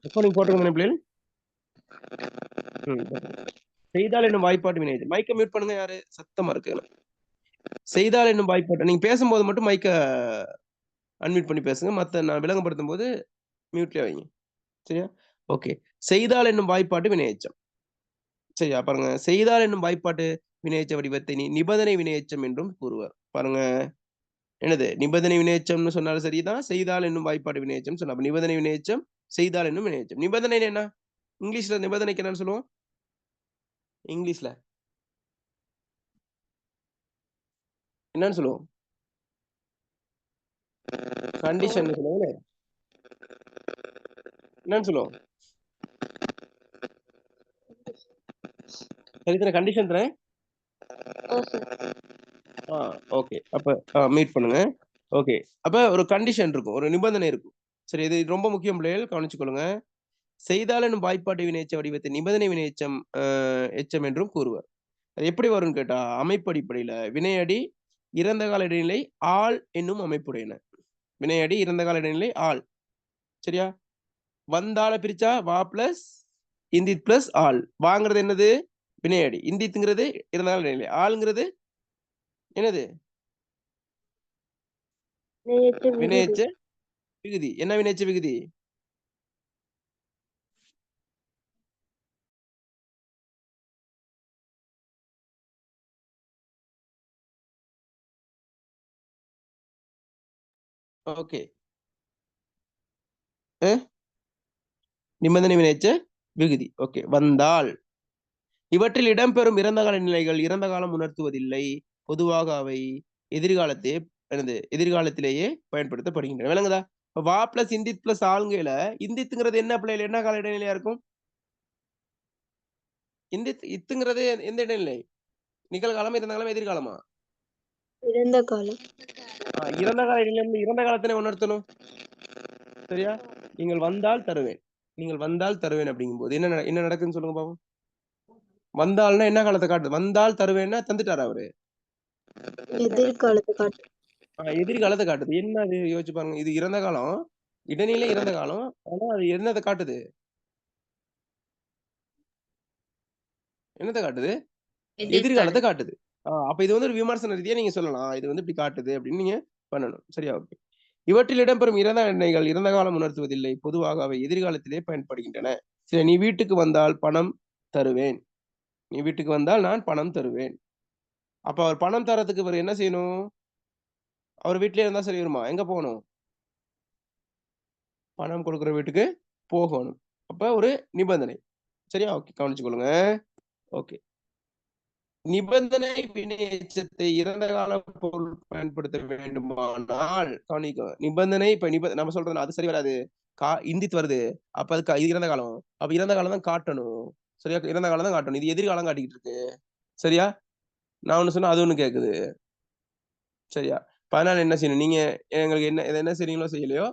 எப்போ நீங்க போட்டுருங்க பிள்ளைகள். செய்தால் என்னும் வாய்ப்பாடு வினையெச்சம். மைக்க மியூட் பண்ணுங்க. யாரு சத்தமா இருக்கு? செய்தால் என்னும் வாய்ப்பாடு நீங்க பேசும்போது மட்டும் மைக்க அன்மியூட் பண்ணி பேசுங்க. மத்த நான் விளங்கப்படுத்தும் போது மியூட்லயே வைங்க. சரியா? ஓகே, செய்தால் என்னும் வாய்ப்பாட்டு வினையெச்சம். சரியா? பாருங்க, செய்தால் என்னும் வாய்ப்பாட்டு வினையெச்ச வடிவத்தை நிபந்தனை வினையெச்சம் என்றும் கூறுவார். பாருங்க, என்னது நிபந்தனை வினையெச்சம்னு சொன்னாலும் சரிதான், செய்தால் என்னும் வாய்ப்பாடு வினையெச்சம் சொன்னா. நிபந்தனை வினையெச்சம், செய்தால் என்னும் வினையெச்சம். நிபந்தனை என்ன? இங்கிலீஷ்ல நிபந்தனைக்கு என்னன்னு சொல்லுவோம்? இங்கிலீஷ்ல என்னன்னு சொல்லுவோம்? கண்டிஷன் சொல்லுவாங்க. என்னன்னு சொல்லுவோம்? சரி, கண்டிஷன் தரேன். ஓகே, அப்ப மீட் பண்ணுங்க. ஓகே, அப்ப ஒரு கண்டிஷன் இருக்கும், ஒரு நிபந்தனை இருக்கும். சரி, இது ரொம்ப முக்கியம் பிள்ளைகள், கவனிச்சுக்கொள்ளுங்க. செய்தால் என்னும் வாய்ப்பாட்டு வினையெச்ச வடிவத்தை நிபந்தனை வினையெச்சம் எச்சம் என்றும் கூறுவார். அது எப்படி வரும்னு கேட்டா, அமைப்பு அடிப்படையில வினையடி இறந்த கால இடைநிலை ஆள் என்னும் அமைப்புடையன. வினையடி இறந்த கால இடைநிலை ஆள். சரியா? வந்தால பிரிச்சா வா பிளஸ் இந்தித் பிளஸ் ஆள். வாங்கிறது என்னது? வினையடி. இந்தித்துங்கிறது இறந்த கால இடைநிலை. ஆளுங்கிறது என்னது? வினையெச்ச விகுதி. வினையெச்ச விகுதி. என்ன வினையெச்ச விகுதி? ஓகே. நிபந்தனை வினையெச்ச விகுதி. ஓகே. வந்தால். இவற்றில் இடம்பெறும் இறந்த கால நிலைகள் இறந்த காலம் உணர்த்துவதில்லை. பொதுவாக அவை எதிர்காலத்திலேயே பயன்படுத்தப்படுகின்றன. விளங்குதா? வா பிளஸ் இந்தித் பிளஸ் ஆளுங்கையில இந்தித்துங்கிறது என்ன பிள்ளைகள் என்ன கால இடைநிலையா இருக்கும்? இத்துங்கிறது எந்த இடைநிலை? நிகழ்காலம், இறந்த காலம், எதிர்காலமா? இறந்த காலம். இறந்த கால இடைநிலை இறந்த காலத்தினை உணர்த்தணும். சரியா? நீங்கள் வந்தால் தருவேன். நீங்கள் வந்தால் தருவேன் அப்படிங்கும் போது என்ன நடக்குதுன்னு சொல்லுங்க பாப்போம். வந்தால்னா என்ன காலத்தை காட்டுது? வந்தால் தருவேன்னா தந்துட்டாரு அவரு. எதிர்காலத்தை காட்டு. எதிர்காலத்தை காட்டுது. என்ன அது யோசிச்சு பாருங்க. இது இறந்த காலம், இடைநிலை இறந்த காலம். ஆனா அது என்னத்தை காட்டுது? என்னத்தை காட்டுது? எதிர்காலத்தை காட்டுது. அப்ப இது வந்து ஒரு விமர்சன ரீதியா நீங்க சொல்லலாம். இது வந்து இப்படி காட்டுது அப்படின்னு நீங்க பண்ணணும். சரியா? ஓகே. இவற்றில் இடம்பெறும் இறந்த எண்ணெய்கள் இறந்த காலம் உணர்த்துவதில்லை. பொதுவாக அவை எதிர்காலத்திலே பயன்படுகின்றன. சரி, நீ வீட்டுக்கு வந்தால் பணம் தருவேன். நீ வீட்டுக்கு வந்தால் நான் பணம் தருவேன். அப்ப அவர் பணம் தரத்துக்கு இவர் என்ன செய்யணும்? அவர் வீட்டிலே இருந்தா சரி வருமா? எங்க போகணும்? பணம் கொடுக்கிற வீட்டுக்கு போகணும். அப்ப ஒரு நிபந்தனை. சரியா? ஓகே, கவனிச்சுக்கொள்ளுங்க. ஓகே. நிபந்தனை வினையெச்சத்தை இறந்த கால பொருள் பயன்படுத்த வேண்டுமானால் கவனிக்க. நிபந்தனை இப்ப நம்ம சொல்றது அது சரி வராது. இந்தித் வருது. அப்ப அதுக்கு இது இறந்த காலம். அப்ப இறந்த காலம் தான் காட்டணும். சரியா? இறந்த காலம் தான் காட்டணும். இது எதிர்காலம் காட்டிக்கிட்டு இருக்கு. சரியா? நான் ஒண்ணு சொன்னா அது ஒண்ணு கேக்குது. சரியா? அதனால என்ன செய்யணும்? நீங்க எங்களுக்கு என்ன செய்றீங்களோ செய்யலையோ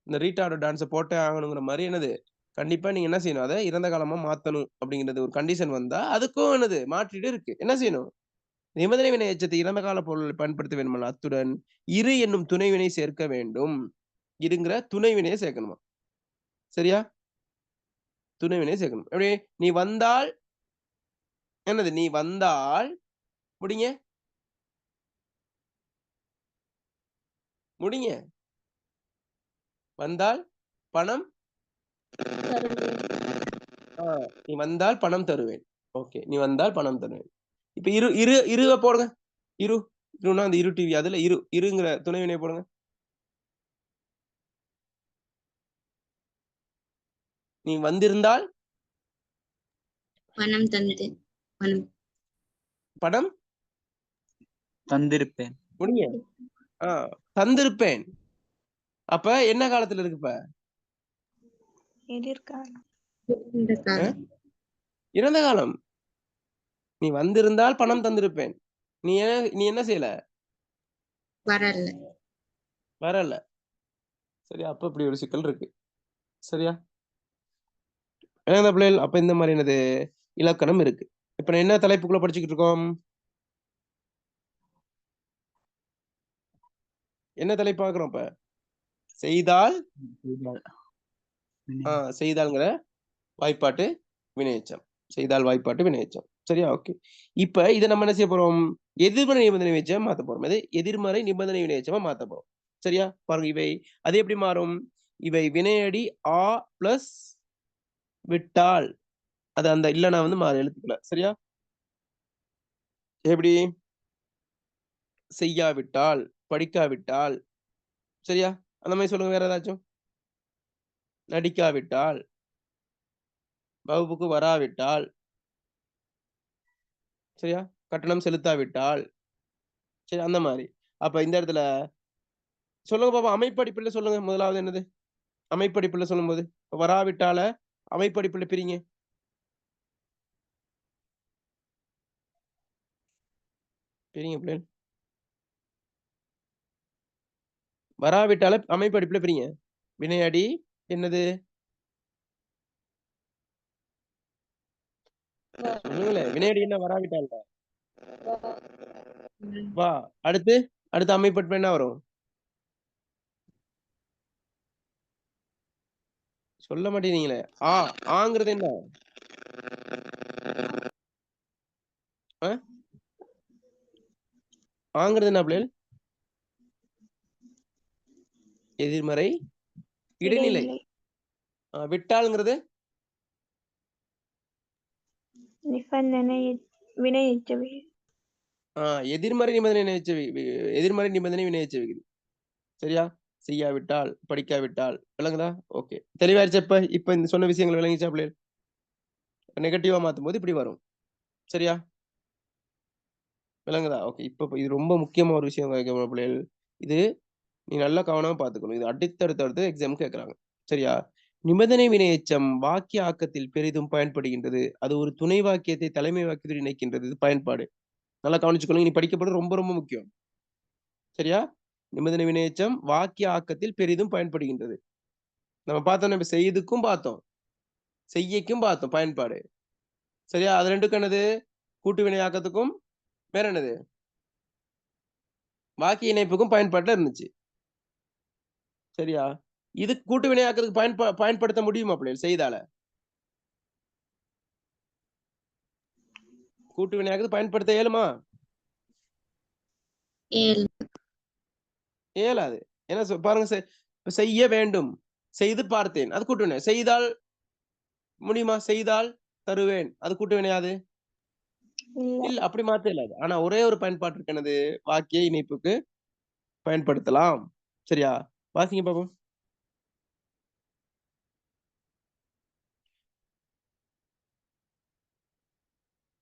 இந்த ரீட்டார்டோ டான்ஸை போட்டே ஆகணுங்கிற மாதிரி என்னது கண்டிப்பா நீங்க என்ன செய்யணும்? அதை இறந்த காலமா மாத்தணும் அப்படிங்கிறது ஒரு கண்டிஷன் வந்தா அதுக்கும் என்னது மாற்றிட்டு இருக்கு. என்ன செய்யணும்? நிபந்தனை வினை எச்சத்தை இறந்த கால பொருள் பயன்படுத்த வேண்டுமா? அத்துடன் இரு என்னும் துணைவினை சேர்க்க வேண்டும். இருங்கிற துணைவினையை சேர்க்கணுமா? சரியா? துணைவினையை சேர்க்கணும். எப்படி? நீ வந்தால் என்னது? நீ வந்தால் முடிங்க முடிங்க வந்தால் பணம் நீ வந்தால் பணம் தருவேன். ஓகே, நீ வந்தால் பணம் தருவேன். இப்ப இருவ போடுங்க. இருன்னா அந்த இரு டிவி அதுல இருங்கிற துணைவினை போடுங்க. நீ வந்திருந்தால் பணம் தந்து பணம் தந்திருப்பேன். முடிங்க. தந்திருப்பேன். அப்ப என்ன காலத்துல இருக்கு? இப்ப இறந்த காலம். நீ வந்திருந்தால் பணம் தந்திருப்பேன். நீ என்ன செய்யல? வரல. சரியா? அப்ப இப்படி ஒரு சிக்கல் இருக்கு. சரியா? பிள்ளைகள் அப்ப இந்த மாதிரி என்னது இலக்கணம் இருக்கு. இப்ப என்ன தலைப்புக்குள்ள படிச்சுக்கிட்டு இருக்கோம்? என்ன தலைப்பு பார்க்கிறோம்? இப்ப செய்தால் செய்தால்ங்கிற வாய்ப்பாட்டு வினையெச்சம். செய்தால் வாய்ப்பாட்டு வினையெச்சம். சரியா? ஓகே. இப்ப இதை நம்ம என்ன செய்ய போறோம்? எதிர்மறை நிபந்தனை வினையெச்சமா மாத்த போறோம். இது எதிர்மறை நிபந்தனை வினையெச்சமா மாத்த போறோம். சரியா? பாருங்க, இவை அது எப்படி மாறும்? இவை வினையடி ஆ பிளஸ் விட்டால் அது அந்த இல்லைன்னா வந்து மாறு எழுத்துக்கல. சரியா? எப்படி? செய்யாவிட்டால், படிக்காவிட்டால். சரியா? அந்த மாதிரி சொல்லுங்க. வேற ஏதாச்சும்? நடிக்காவிட்டால், வகுப்புக்கு வராவிட்டால். சரியா? கட்டணம் செலுத்தாவிட்டால். சரி, அந்த மாதிரி. அப்ப இந்த இடத்துல சொல்லுங்க பாப்பா. அமைப்படிப்புல சொல்லுங்க. முதலாவது என்னது? அமைப்படிப்புல சொல்லும் போது வராவிட்டால அமைப்படிப்புல பிரிங்க. பிரிங்க பிள்ளை. வராவிட்டால அமைப்படிப்புல பிரிங்க. வினையடி என்னது? சொல்லுங்களேன். வினையடி என்ன? வராவிட்டால வா. அடுத்து அமைப்படிப்பு என்ன வரும்? சொல்ல மாட்டேங்கிறீங்களே. ஆங்கிறது என்ன? ஆங்கிறது என்ன பிள்ளைகள்? எதிர்மறை இடைநிலை. விட்டால்ங்கிறது நிபந்தனை வினையெச்ச விகுதி. எதிர்மறை நிபந்தனை எதிர்மறை நிபந்தனை வினையெச்ச விகுதி. சரியா? செய்யாவிட்டால், படிக்காவிட்டால். விளங்குதா? ஓகே, தெளிவாயிருச்சு. இப்ப இந்த சொன்ன விஷயங்கள் விளங்கிச்சா பிள்ளைகள்? நெகட்டிவா மாத்தும் போது இப்படி வரும். சரியா? விளங்குதா? ஓகே, இப்ப இது ரொம்ப முக்கியமான ஒரு விஷயம் பிள்ளைகள். இது நீ நல்லா கவனமா பாத்துக்கணும். இது அடுத்தடுத்து எக்ஸாம் கேட்கறாங்க. சரியா? நிபந்தனை வினையெச்சம் வாக்கிய ஆக்கத்தில் பெரிதும் பயன்படுகின்றது. அது ஒரு துணை வாக்கியத்தை தலைமை வாக்கியத்தில் இணைக்கின்றது. இது பயன்பாடு. நல்லா கவனிச்சுக்கொள்ளுங்க. நீ படிக்கப்படுறது ரொம்ப ரொம்ப முக்கியம். சரியா? நிபந்தனை வினையெச்சம் வாக்கிய ஆக்கத்தில் பெரிதும் பயன்படுகின்றது. நம்ம பார்த்தோம், இப்ப செய்துக்கும் பார்த்தோம், செய்யக்கும் பார்த்தோம் பயன்பாடு. சரியா? அது ரெண்டுக்கும் என்னது? கூட்டு வினையாக்கத்துக்கும் வேற என்னது? வாக்கிய இணைப்புக்கும் பயன்பாட்டுல இருந்துச்சு. சரியா? இது கூட்டு வினையாக்கத்துக்கு பயன்படுத்த முடியுமா பிள்ளைகள் செய்தால? கூட்டு வினையாக்கத்துக்கு பயன்படுத்த இயலுமா? இயலாது. ஏன்னா பாருங்க, செய்ய வேண்டும், செய்து பார்த்தேன், அது கூட்டு வினை. செய்தால் முடியுமா? செய்தால் தருவேன், அது கூட்டு வினையாது? இல்ல, அப்படி மாத்த இயலாது. ஆனா ஒரே ஒரு பயன்பாட்டு இருக்கு, என்னது? வாக்கிய இணைப்புக்கு பயன்படுத்தலாம். சரியா? வாசிங்க பாப்போம்.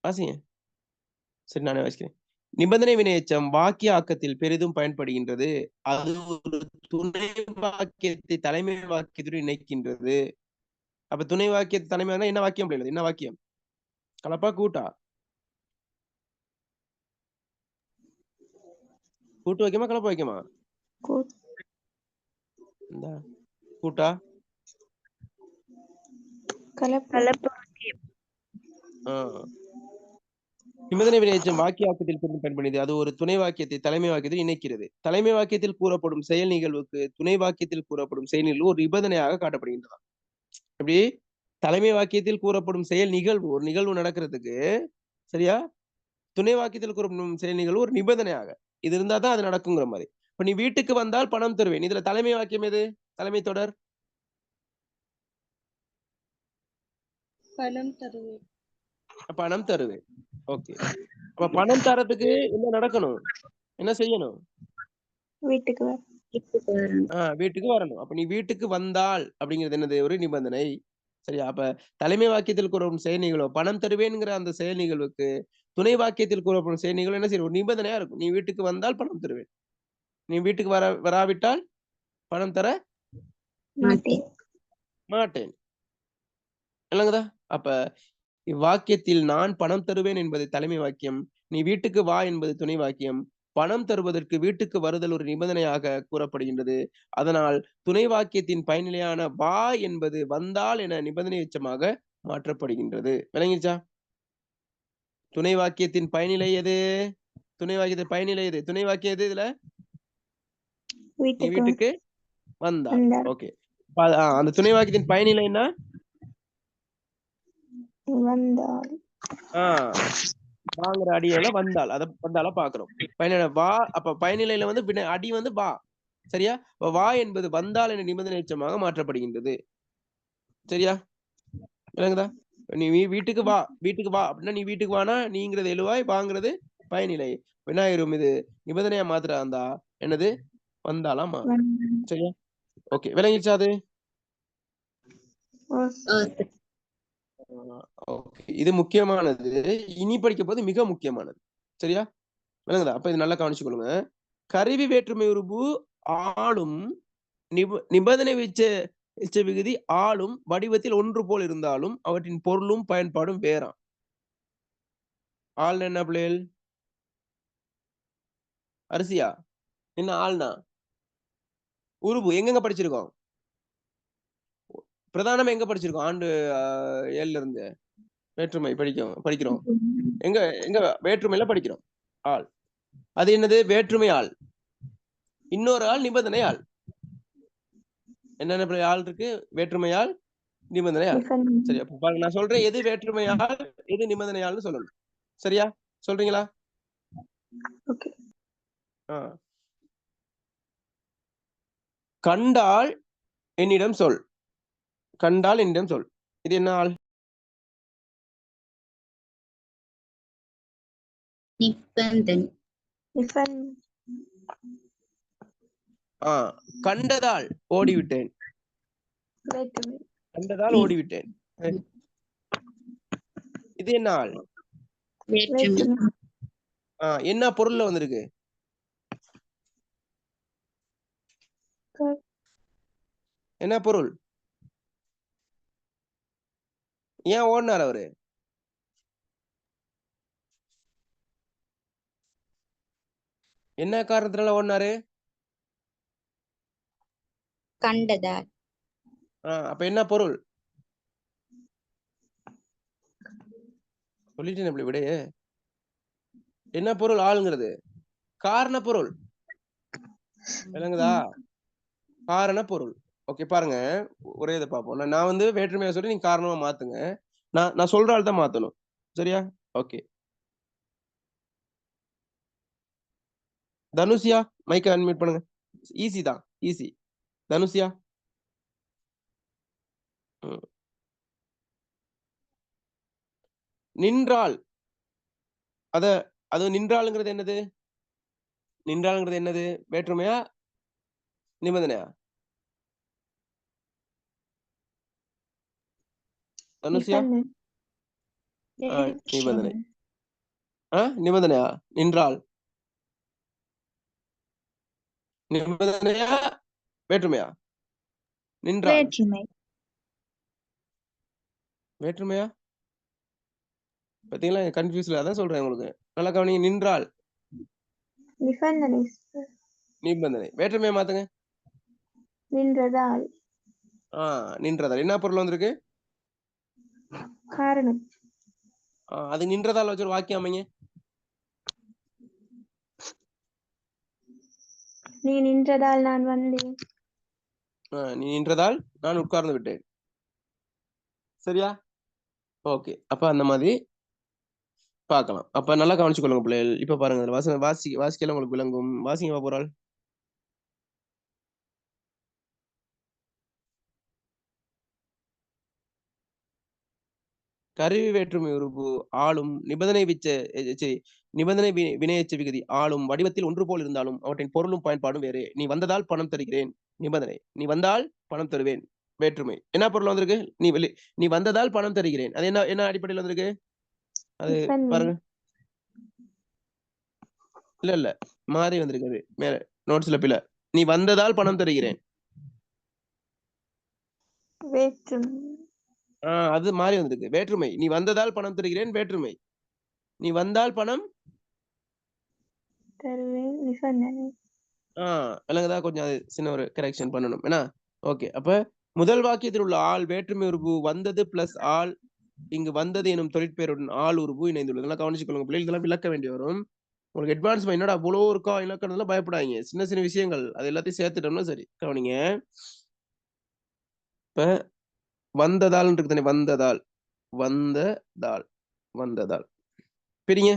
வாசிங்க. சரி, நானே வாசிக்கிறேன். நிபந்தனை வினையெச்சம் வாக்கிய ஆக்கத்தில் பெரிதும் பயன்படுகின்றது. அது ஒரு துணை வாக்கியத்தை தலைமை வாக்கியத்துடன் இணைக்கின்றது. அப்ப துணை வாக்கியத்தை தலைமை என்ன வாக்கியம்? என்ன வாக்கியம்? கலப்பா கூட்டா? கூட்டு வைக்கமா கலப்பா வைக்கமா? கூட்டா? கலப்பு. நிபந்தனை வினையெச்சம் வாக்கிய ஆக்கத்தில் பெரிதும் பயன்படுகிறது. அது ஒரு துணை வாக்கியத்தை தலைமை வாக்கியத்தில் இணைக்கிறது. தலைமை வாக்கியத்தில் கூறப்படும் செயல் நிகழ்வுக்கு துணை வாக்கியத்தில் கூறப்படும் செயல் நிகழ்வு ஒரு நிபந்தனையாக காட்டப்படுகின்றன. எப்படி? தலைமை வாக்கியத்தில் கூறப்படும் செயல் நிகழ்வு, ஒரு நிகழ்வு நடக்கிறதுக்கு, சரியா, துணை வாக்கியத்தில் கூறப்படும் செயல் நிகழ்வு ஒரு நிபந்தனையாக, இது இருந்தா தான் அது நடக்குங்கிற மாதிரி. இப்ப நீ வீட்டுக்கு வந்தால் பணம் தருவேன், இதுல தலைமை வாக்கியம் எது? தலைமை தொடர் பணம் தருவேன். ஓகே, அப்ப பணம் தரத்துக்கு என்ன நடக்கணும்? என்ன செய்யணும்? வீட்டுக்கு வரணும். அப்ப நீ வீட்டுக்கு வந்தால் அப்படிங்கிறது என்னது? ஒரு நிபந்தனை. சரியா? அப்ப தலைமை வாக்கியத்தில் கூறப்படும் செயல் நிகழ்வு பணம் தருவேன்ங்கிற அந்த செயல் நிகழ்வுக்கு துணை வாக்கியத்தில் கூறப்படும் செயல் நிகழ்வு என்ன செய்யும்? ஒரு நிபந்தனையா இருக்கும். நீ வீட்டுக்கு வந்தால் பணம் தருவேன், நீ வீட்டுக்கு வராவிட்டால் பணம் தர மாட்டேன். இல்லைங்கதா? அப்ப இவ்வாக்கியத்தில் நான் பணம் தருவேன் என்பது தலைமை வாக்கியம், நீ வீட்டுக்கு வா என்பது துணை வாக்கியம். பணம் தருவதற்கு வீட்டுக்கு வருதல் ஒரு நிபந்தனையாக கூறப்படுகின்றது. அதனால் துணை வாக்கியத்தின் பயனிலையான வா என்பது வந்தால் என நிபந்தனை எச்சமாக மாற்றப்படுகின்றது. விளங்கிச்சா? துணை வாக்கியத்தின் பயனிலை எது? துணை வாக்கியத்தின் பயனிலை எது? துணை வாக்கியம் எது? இதுல நீ வீட்டுக்கு வந்தால். ஓகே, அந்த துணை வாக்கியத்தின் பயனிலை என்ன? வந்தால். வாங்குற அடியில வந்தால், அத வந்தால பாக்குறோம். பயனிலை வா. அப்ப பயனிலையில வந்து அடி வந்து வா. சரியா? வா என்பது வந்தால் என நிபந்தனை எச்சமாக மாற்றப்படுகின்றது. சரியா? விளங்குதா? நீ வீட்டுக்கு வா, வீட்டுக்கு வா அப்படின்னா நீ வீட்டுக்கு வானா நீங்கிறது எழுவாய், வாங்குறது பயனிலை. விநாயகரும் இது நிபந்தனையா மாத்திரா இருந்தா என்னது? வந்தாலாமா? சரியா? ஓகே, விளங்கிச்சா அது? இது முக்கியமானது. இனி படிக்க போது மிக முக்கியமானது. சரியா? விளங்குதா? அப்ப இது நல்லா கவனிச்சு கொள்ளுங்க. கருவி வேற்றுமை உருபு ஆளும் நிபந்தனை எச்ச விகுதி ஆளும் வடிவத்தில் ஒன்று போல் இருந்தாலும் அவற்றின் பொருளும் பயன்பாடும் வேறாம். ஆள் என்ன பிள்ளைகள்? அரிசியா? என்ன ஆள்னா? உருபு எங்கெங்க படிச்சிருக்கோம்? பிரதானம் எங்க படிச்சிருக்கோம்? ஆண்டு 7ல இருந்து வேற்றுமை படிக்கிறோம். எங்க எங்க வேற்றுமையில படிக்கிறோம் ஆள். அது என்னது? வேற்றுமை ஆள். இன்னொரு ஆள் நிபந்தனை ஆள். என்னென்ன ஆள் இருக்கு? வேற்றுமை ஆள், நிபந்தனை ஆள். சரி, அப்ப பாருங்க, நான் சொல்றேன் எது வேற்றுமை ஆள், எது நிபந்தனை ஆள்னு சொல்லணும். சரியா? சொல்றீங்களா? கண்டால் என்னிடம் சொல். கண்டால் என்னிடம் சொல். இது என்ன ஆள்? நிபந்தனை. கண்டதால் ஓடிவிட்டேன். கண்டதால் ஓடிவிட்டேன். இது என்ன ஆள்? வேற்றுமை. என்ன பொருள்ல வந்திருக்கு? என்ன பொருள்? ஏன் ஓடினார் அவரு? என்ன காரணத்தினால ஓடினாரு? கண்டதால். அப்ப என்ன பொருள்? சொல்லிட்டேன் இப்படி விட. என்ன பொருள் ஆளுங்கிறது? காரண பொருள். விளங்குதா? காரண பொருள். ஓகே பாருங்க, ஒரே இதை பார்ப்போம். நான் வந்து வேற்றுமையா சொல்லி நீங்க காரணமா மாத்துங்க. நான் சொல்ற ஆள் தான் மாத்தணும். சரியா? ஓகே. தனுஷியா மைக்க அன்மியூட் பண்ணுங்க. ஈஸி தான், ஈஸி. தனுஷியா நின்றாள். அது நின்றாளுங்கிறது என்னது? நின்றாளுங்கிறது என்னது? வேற்றுமையா நிபந்தனையா? தனுஷியா நிபந்தனை. நிபந்தனையா? நின்றாள் நிபந்தனையா வேற்றுமையா? நின்றாள் வேற்றுமையா? பாத்தீங்களா, கன்ஃபியூஸ்ல. அதான் சொல்றேன் உங்களுக்கு. நல்லா கவனிங்க. நின்றாள் நிபந்தனை. வேற்றுமையா மாத்துங்க. நின்றதால். நின்றதால். என்ன பொருள் வந்திருக்கு? காரணம். அது நின்றதால் வச்சு ஒரு வாக்கியம் அமைங்க. நீ நின்றதால் நான் வந்தேன். நீ நின்றதால் நான் உட்கார்ந்து விட்டேன். சரியா? ஓகே. அப்ப அந்த மாதிரி பார்க்கலாம். அப்ப நல்லா கவனிச்சுக்கொள்ளுங்க பிள்ளைகள். இப்ப பாருங்க, வாசிக்கலாம் உங்களுக்கு விளங்கும். வாசிங்க போறாள். கருவி வேற்றுமை உறுப்பு ஆளும் நிபந்தனை நிபந்தனை வினையெச்ச விகுதி ஆளும் வடிவத்தில் ஒன்று போல் இருந்தாலும் அவற்றின் பொருளும் பயன்பாடும் வேறு. நீ வந்ததால் பணம் தருகிறேன். நிபந்தனை. நீ வந்தால் பணம் தருவேன். வேற்றுமை. என்ன பொருள் வந்திருக்கு? நீ வந்ததால் பணம் தருகிறேன். அது என்ன அடிப்படையில் வந்திருக்கு? அது பாருங்க. இல்ல மாறி வந்திருக்கு. மேல நோட்ஸ்ல பிள்ளை. நீ வந்ததால் பணம் தருகிறேன். அது மாறி வந்திருக்கு. வேற்றுமை. நீ வந்ததால் பணம் தருகிறேன். வேற்றுமை. நீ வந்தால் பணம் தருவேன். நிபந்தனை. விளங்குதா? கொஞ்சம் அது சின்ன ஒரு கரெக்ஷன் பண்ணணும். என்ன? ஓகே. அப்ப முதல் வாக்கியத்தில் உள்ள ஆள் வேற்றுமை உறுப்பு வந்தது பிளஸ் ஆள். இங்கு வந்தது எனும் தொழிற்பெயருடன் ஆள் உறுப்பு இணைந்துள்ளது. இதெல்லாம் கவனிச்சுக்கொள்ளுங்க பிள்ளைகள். இதெல்லாம் விளக்க வேண்டி வரும் உங்களுக்கு. அட்வான்ஸ் என்னடா அவ்வளோ இருக்கா இலக்கணம்லாம் பயப்படாதீங்க. சின்ன சின்ன விஷயங்கள் அது எல்லாத்தையும் சேர்த்துட்டோம்னா சரி. கவனிங்க. இப்ப வந்ததால் இருக்கு தானே? வந்ததால் பிரிங்க.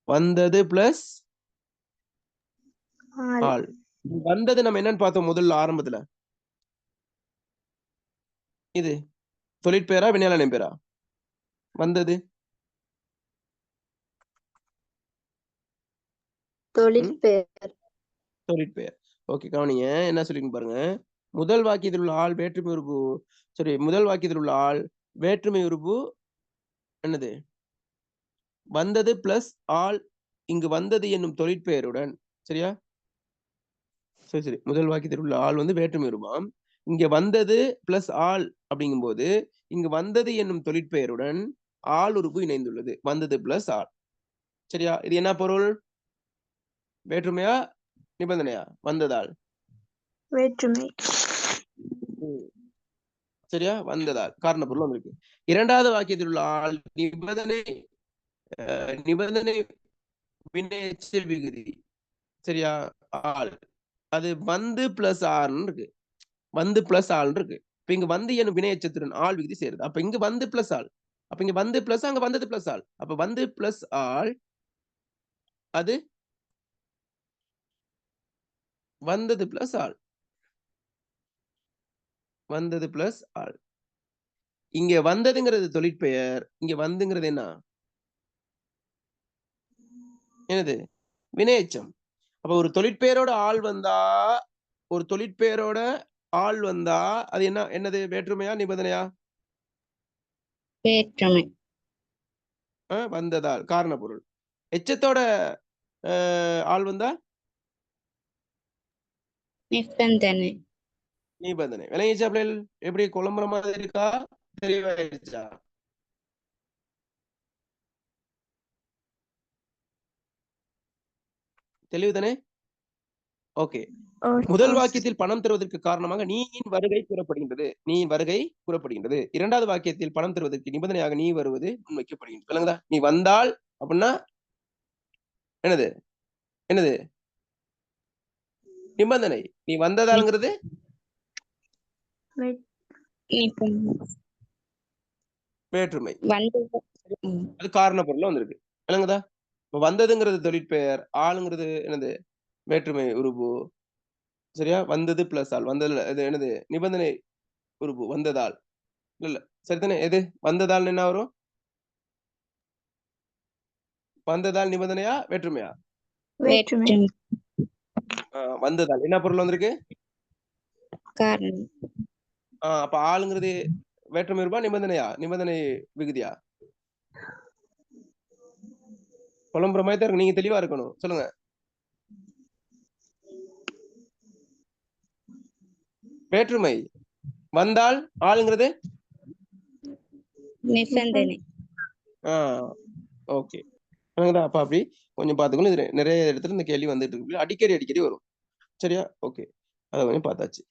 வந்தது பிளஸ் ஆள். வந்தது நம்ம என்னன்னு பார்த்தோம் முதல்ல ஆரம்பத்துல? இது தொழிற்பெயரா வினையாள பேரா? வந்தது தொழிற்பெயர். ஓகே கவனிங்க. என்ன சொல்லிங்க பாருங்க. முதல் வாக்கியத்தில் உள்ள ஆள் வேற்றுமை உறுப்பு. முதல் வாக்கியத்தில் உள்ள ஆள் வேற்றுமை உறுப்பு என்னது? வந்தது பிளஸ் ஆள். இங்கு வந்தது என்னும் தொழிற்பெயருடன். சரியா? சரி. முதல் வாக்கியத்தில் உள்ள ஆள் வந்து வேற்றுமை உருவாம். இங்க வந்தது பிளஸ் ஆள் அப்படிங்கும் போது இங்கு வந்தது என்னும் தொழிற்பெயருடன் ஆள் உறுப்பு இணைந்துள்ளது. வந்தது பிளஸ் ஆள். சரியா? இது என்ன பொருள்? வேற்றுமையா நிபந்தனையா? வந்ததால். வேற்றுமை. சரியா? வந்ததால் காரண பொருள் வந்திருக்கு. இரண்டாவது வாக்கியத்தில் உள்ள ஆள் நிபந்தனை வினையெச்ச விகுதி. சரியா? ஆள் அது வந்து பிளஸ் ஆர்னு இருக்கு. வந்து பிளஸ் ஆள் இருக்கு. இப்ப இங்க வந்து எனும் வினையெச்சத்துடன் ஆள் விகுதி சேருது. அப்ப இங்க வந்து பிளஸ் ஆள். அப்ப இங்க வந்து பிளஸ் அங்க வந்தது பிளஸ் ஆள். அப்ப வந்து பிளஸ் ஆள் அது வந்தது பிளஸ் ஆள். வந்தது பிளஸ் ஆள். இங்க வந்ததுங்கிறது தொழிற்பெயர், இங்க வந்துங்கிறது என்ன? என்னது? வினையெச்சம். அப்ப ஒரு தொழிற்பெயரோட ஆள் வந்தா, ஒரு தொழிற்பெயரோட ஆள் வந்தா அது என்னது? வேற்றுமையா நிபந்தனையா? வேற்றுமை. வந்ததால் காரண பொருள். எச்சத்தோட ஆள் வந்தா நிபந்தனை. நிபந்தனை. விளங்கிச்சா பிள்ளைகள்? எப்படி குழம்புற மாதிரி இருக்கா? தெளிவாயிருச்சா? தெளிவு தானே? ஓகே. முதல் வாக்கியத்தில் பணம் தருவதற்கு காரணமாக நீயின் வருகை கூறப்படுகின்றது. நீயின் வருகை கூறப்படுகின்றது. இரண்டாவது வாக்கியத்தில் பணம் தருவதற்கு நிபந்தனையாக நீ வருவது முன்வைக்கப்படுகின்றது. விளங்குதா? நீ வந்தால் அப்படின்னா என்னது? என்னது? நிபந்தனை. நீ வந்ததால்ங்கிறது நிபந்தனை. வேற்றுமை. வந்தது. அது காரண பொருள்ல வந்திருக்கு. விளங்குதா? இப்ப வந்ததுங்கிறது தொழிற்பெயர், ஆளுங்கிறது என்னது? வேற்றுமை உருபு. சரியா? வந்தது பிளஸ் ஆள். வந்ததுல இது என்னது? நிபந்தனை உருபு. வந்ததால். இல்ல. சரிதானே? எது? வந்ததால் என்ன வரும்? வந்ததால் நிபந்தனையா? வேற்றுமையா? வேற்றுமை. வந்ததால். என்ன பொருள் வந்திருக்கு? காரணம். அப்ப ஆளுங்கிறது வேற்றுமை உருபா? நிபந்தனையா? நிபந்தனை விகுதியா? குழம்புற மாதிரி தான் இருக்கு. நீங்க தெளிவா இருக்கணும். சொல்லுங்க. வேற்றுமை. வந்தால் ஆளுங்கிறது நிபந்தனை. ஓகே. அப்ப அப்படி கொஞ்சம் பார்த்துக்கணும். இது நிறைய இடத்துல இந்த கேள்வி வந்துட்டு இருக்கு. அடிக்கடி வரும். சரியா? ஓகே. அத கொஞ்சம் பார்த்தாச்சு.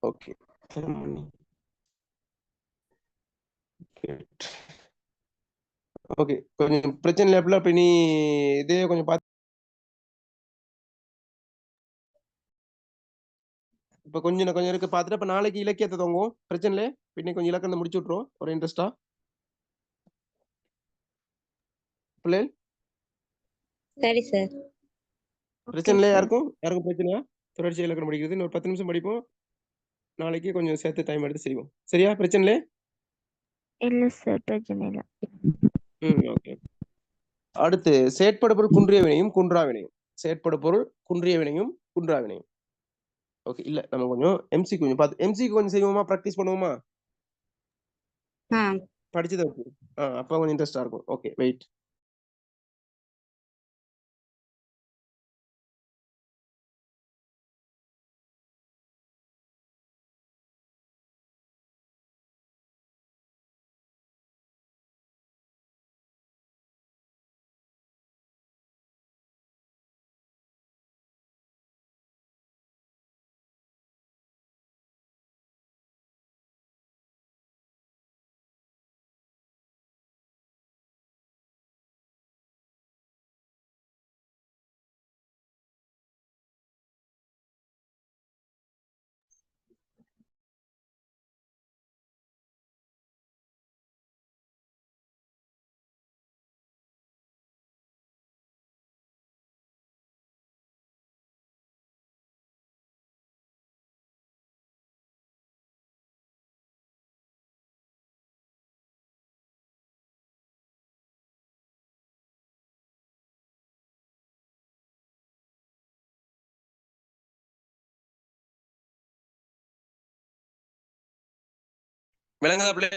ஓகே. ஓகே. கொஞ்சம் பிரச்சனை இல்ல. அப்ப நீ இதே கொஞ்சம் பார்த்து இப்ப கொஞ்சம் இருக்கு பார்த்துட்டு அப்ப நாளைக்கு இலக்கியத்தை தொங்குவோம். பிரச்சனை இல்லை. பின்ன கொஞ்சம் இலக்கணத்தை முடிச்சு விட்டுரும். ஒரு இன்ட்ரெஸ்டா பிள்ளைகள். சரி சார். பிரச்சனை இல்லை யாருக்கும் பிரச்சனையா? தொடர்ச்சி இலக்கணம் படிக்கிறது இன்னும் 10 நிமிஷம் படிப்போம். நாளைக்கு கொஞ்சம் சேர்த்து டைம் எடுத்து செய்வோம். சரியா? பிரச்சனை இல்லை. இல்ல சார், பிரச்சனை இல்ல. ஓகே. அடுத்து செயற்படு பொருள் குன்றிய வினையும் குன்றா வினையும். செயற்படு பொருள் குன்றிய வினையும் குன்றா வினையும். ஓகே. இல்ல நம்ம கொஞ்சம் எம்சி கொஞ்சம் பார்த்து எம்சி கொஞ்சம் செய்வோமா? பிராக்டிஸ் பண்ணுவோமா? படிச்சதை அப்ப கொஞ்சம் இன்ட்ரெஸ்டா இருக்கும். ஓகே. வெயிட். விளங்குதா பிள்ளை?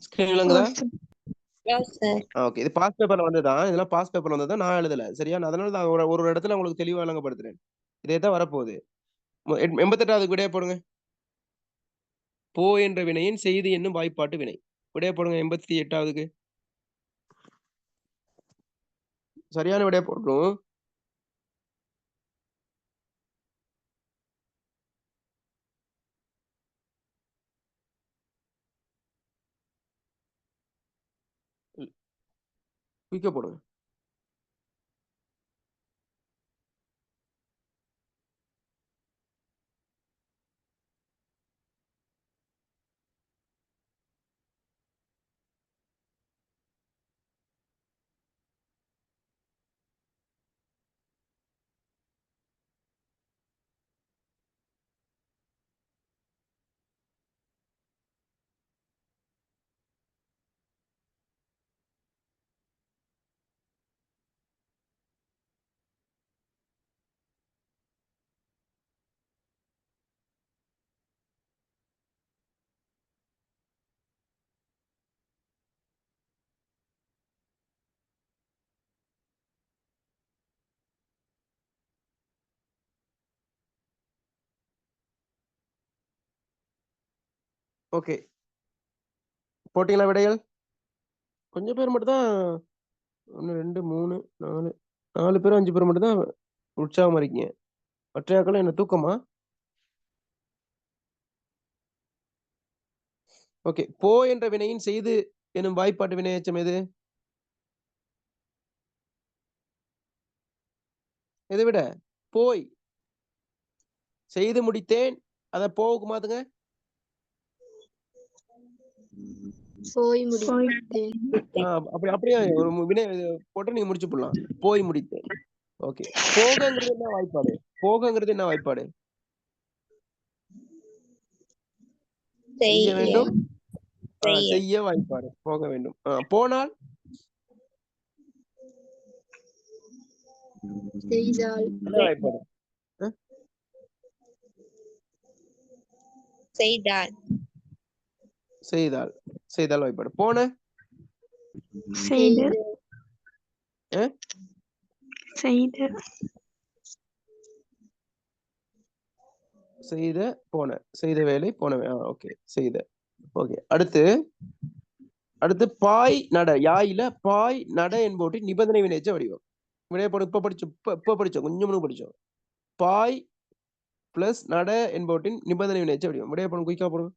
ஸ்கிரீன் விளங்குதா? ஓகே. இது பாஸ் பேப்பர்ல வந்ததுதான். இதெல்லாம் பாஸ் பேப்பர்ல வந்ததுதான். நான் எழுதல. சரியா? அதனால நான் ஒரு இடத்துல உங்களுக்கு தெளிவா விளங்கப்படுத்துறேன். இதே தான் வரப்போகுது. 88வது விடைய போடுங்க. போ என்ற வினையின் செய்தி என்னும் வாய்ப்பாட்டு வினை. விடைய போடுங்க 88வதுக்கு. சரியான விடைய போடணும். குயிக்கா போடுங்க. ஓகே, போட்டீங்களா விடைகள்? கொஞ்சம் பேர் மட்டும் தான் 1 2 3 4 4 பேர் 5 பேர் மட்டும் தான் உற்சாகமா இருக்கீங்க. மற்றையாக்கள் என்ன தூக்கமா? ஓகே, போ என்ற வினையின் செய்து எனும் வாய்ப்பாட்டு வினையெச்சம் எது? எதை விட? போய். செய்து முடித்தேன். அத போவுக்கு மாத்துங்க. போய் முடித்தேன். அப்படியே ஒரு வினை போட்டு நீங்க முடிச்சு போடலாம். போய் முடித்தேன். ஓகே, போகங்கிறது என்ன வாய்ப்பாடு? போகங்கிறது என்ன வாய்ப்பாடு? செய்ய வேண்டும். செய்ய வாய்ப்பாடு. போக வேண்டும். போனால் செய்தால். என்ன வாய்ப்பாடு? செய்தால். செய்தால். செய்தால் வாய்ப்பாடு. போன செய்து. ஆ? செய்து. செய்த போன. செய்த வேலை போன. ஓகே, செய்த. ஓகே, அடுத்து பாய் நட. யாயில பாய் நட என்பவற்றின் நிபந்தனை வினைச்ச வடிவம். வினைப்படும் இப்ப படிச்சோம், கொஞ்சம் முன்னுக்கு படிச்சோம். பாய் பிளஸ் நட என்பவற்றின் நிபந்தனை வினைச்ச வடிவம். வினைப்படும் குயிக்கா போடுங்க.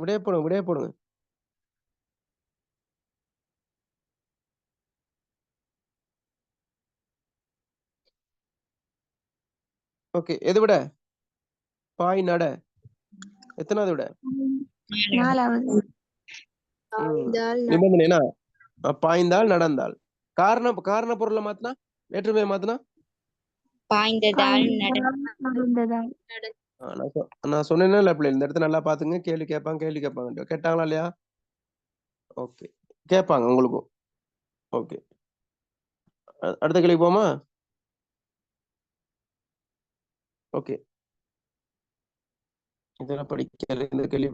விடைய போடுங்க. ஓகே, எது விட? பாய் நட எத்தனாவது விட? 4வது. நிபந்தனை என்ன? பாய்ந்தால் நடந்தால். காரண பொருளை மாத்தினா, வேற்றுமையை மாத்தினா பாய்ந்ததால் நடந்ததால். நான் சொன்னேன்னா இல்ல பிள்ளை, இந்த இடத்த நல்லா பாத்துங்க. கேள்வி கேட்பாங்க. கேட்டாங்களா இல்லையா? ஓகே, கேட்பாங்க உங்களுக்கும். ஓகே, அடுத்த கேள்வி போமா? ஓகே, இதெல்லாம் படிக்கல, இந்த கேள்வி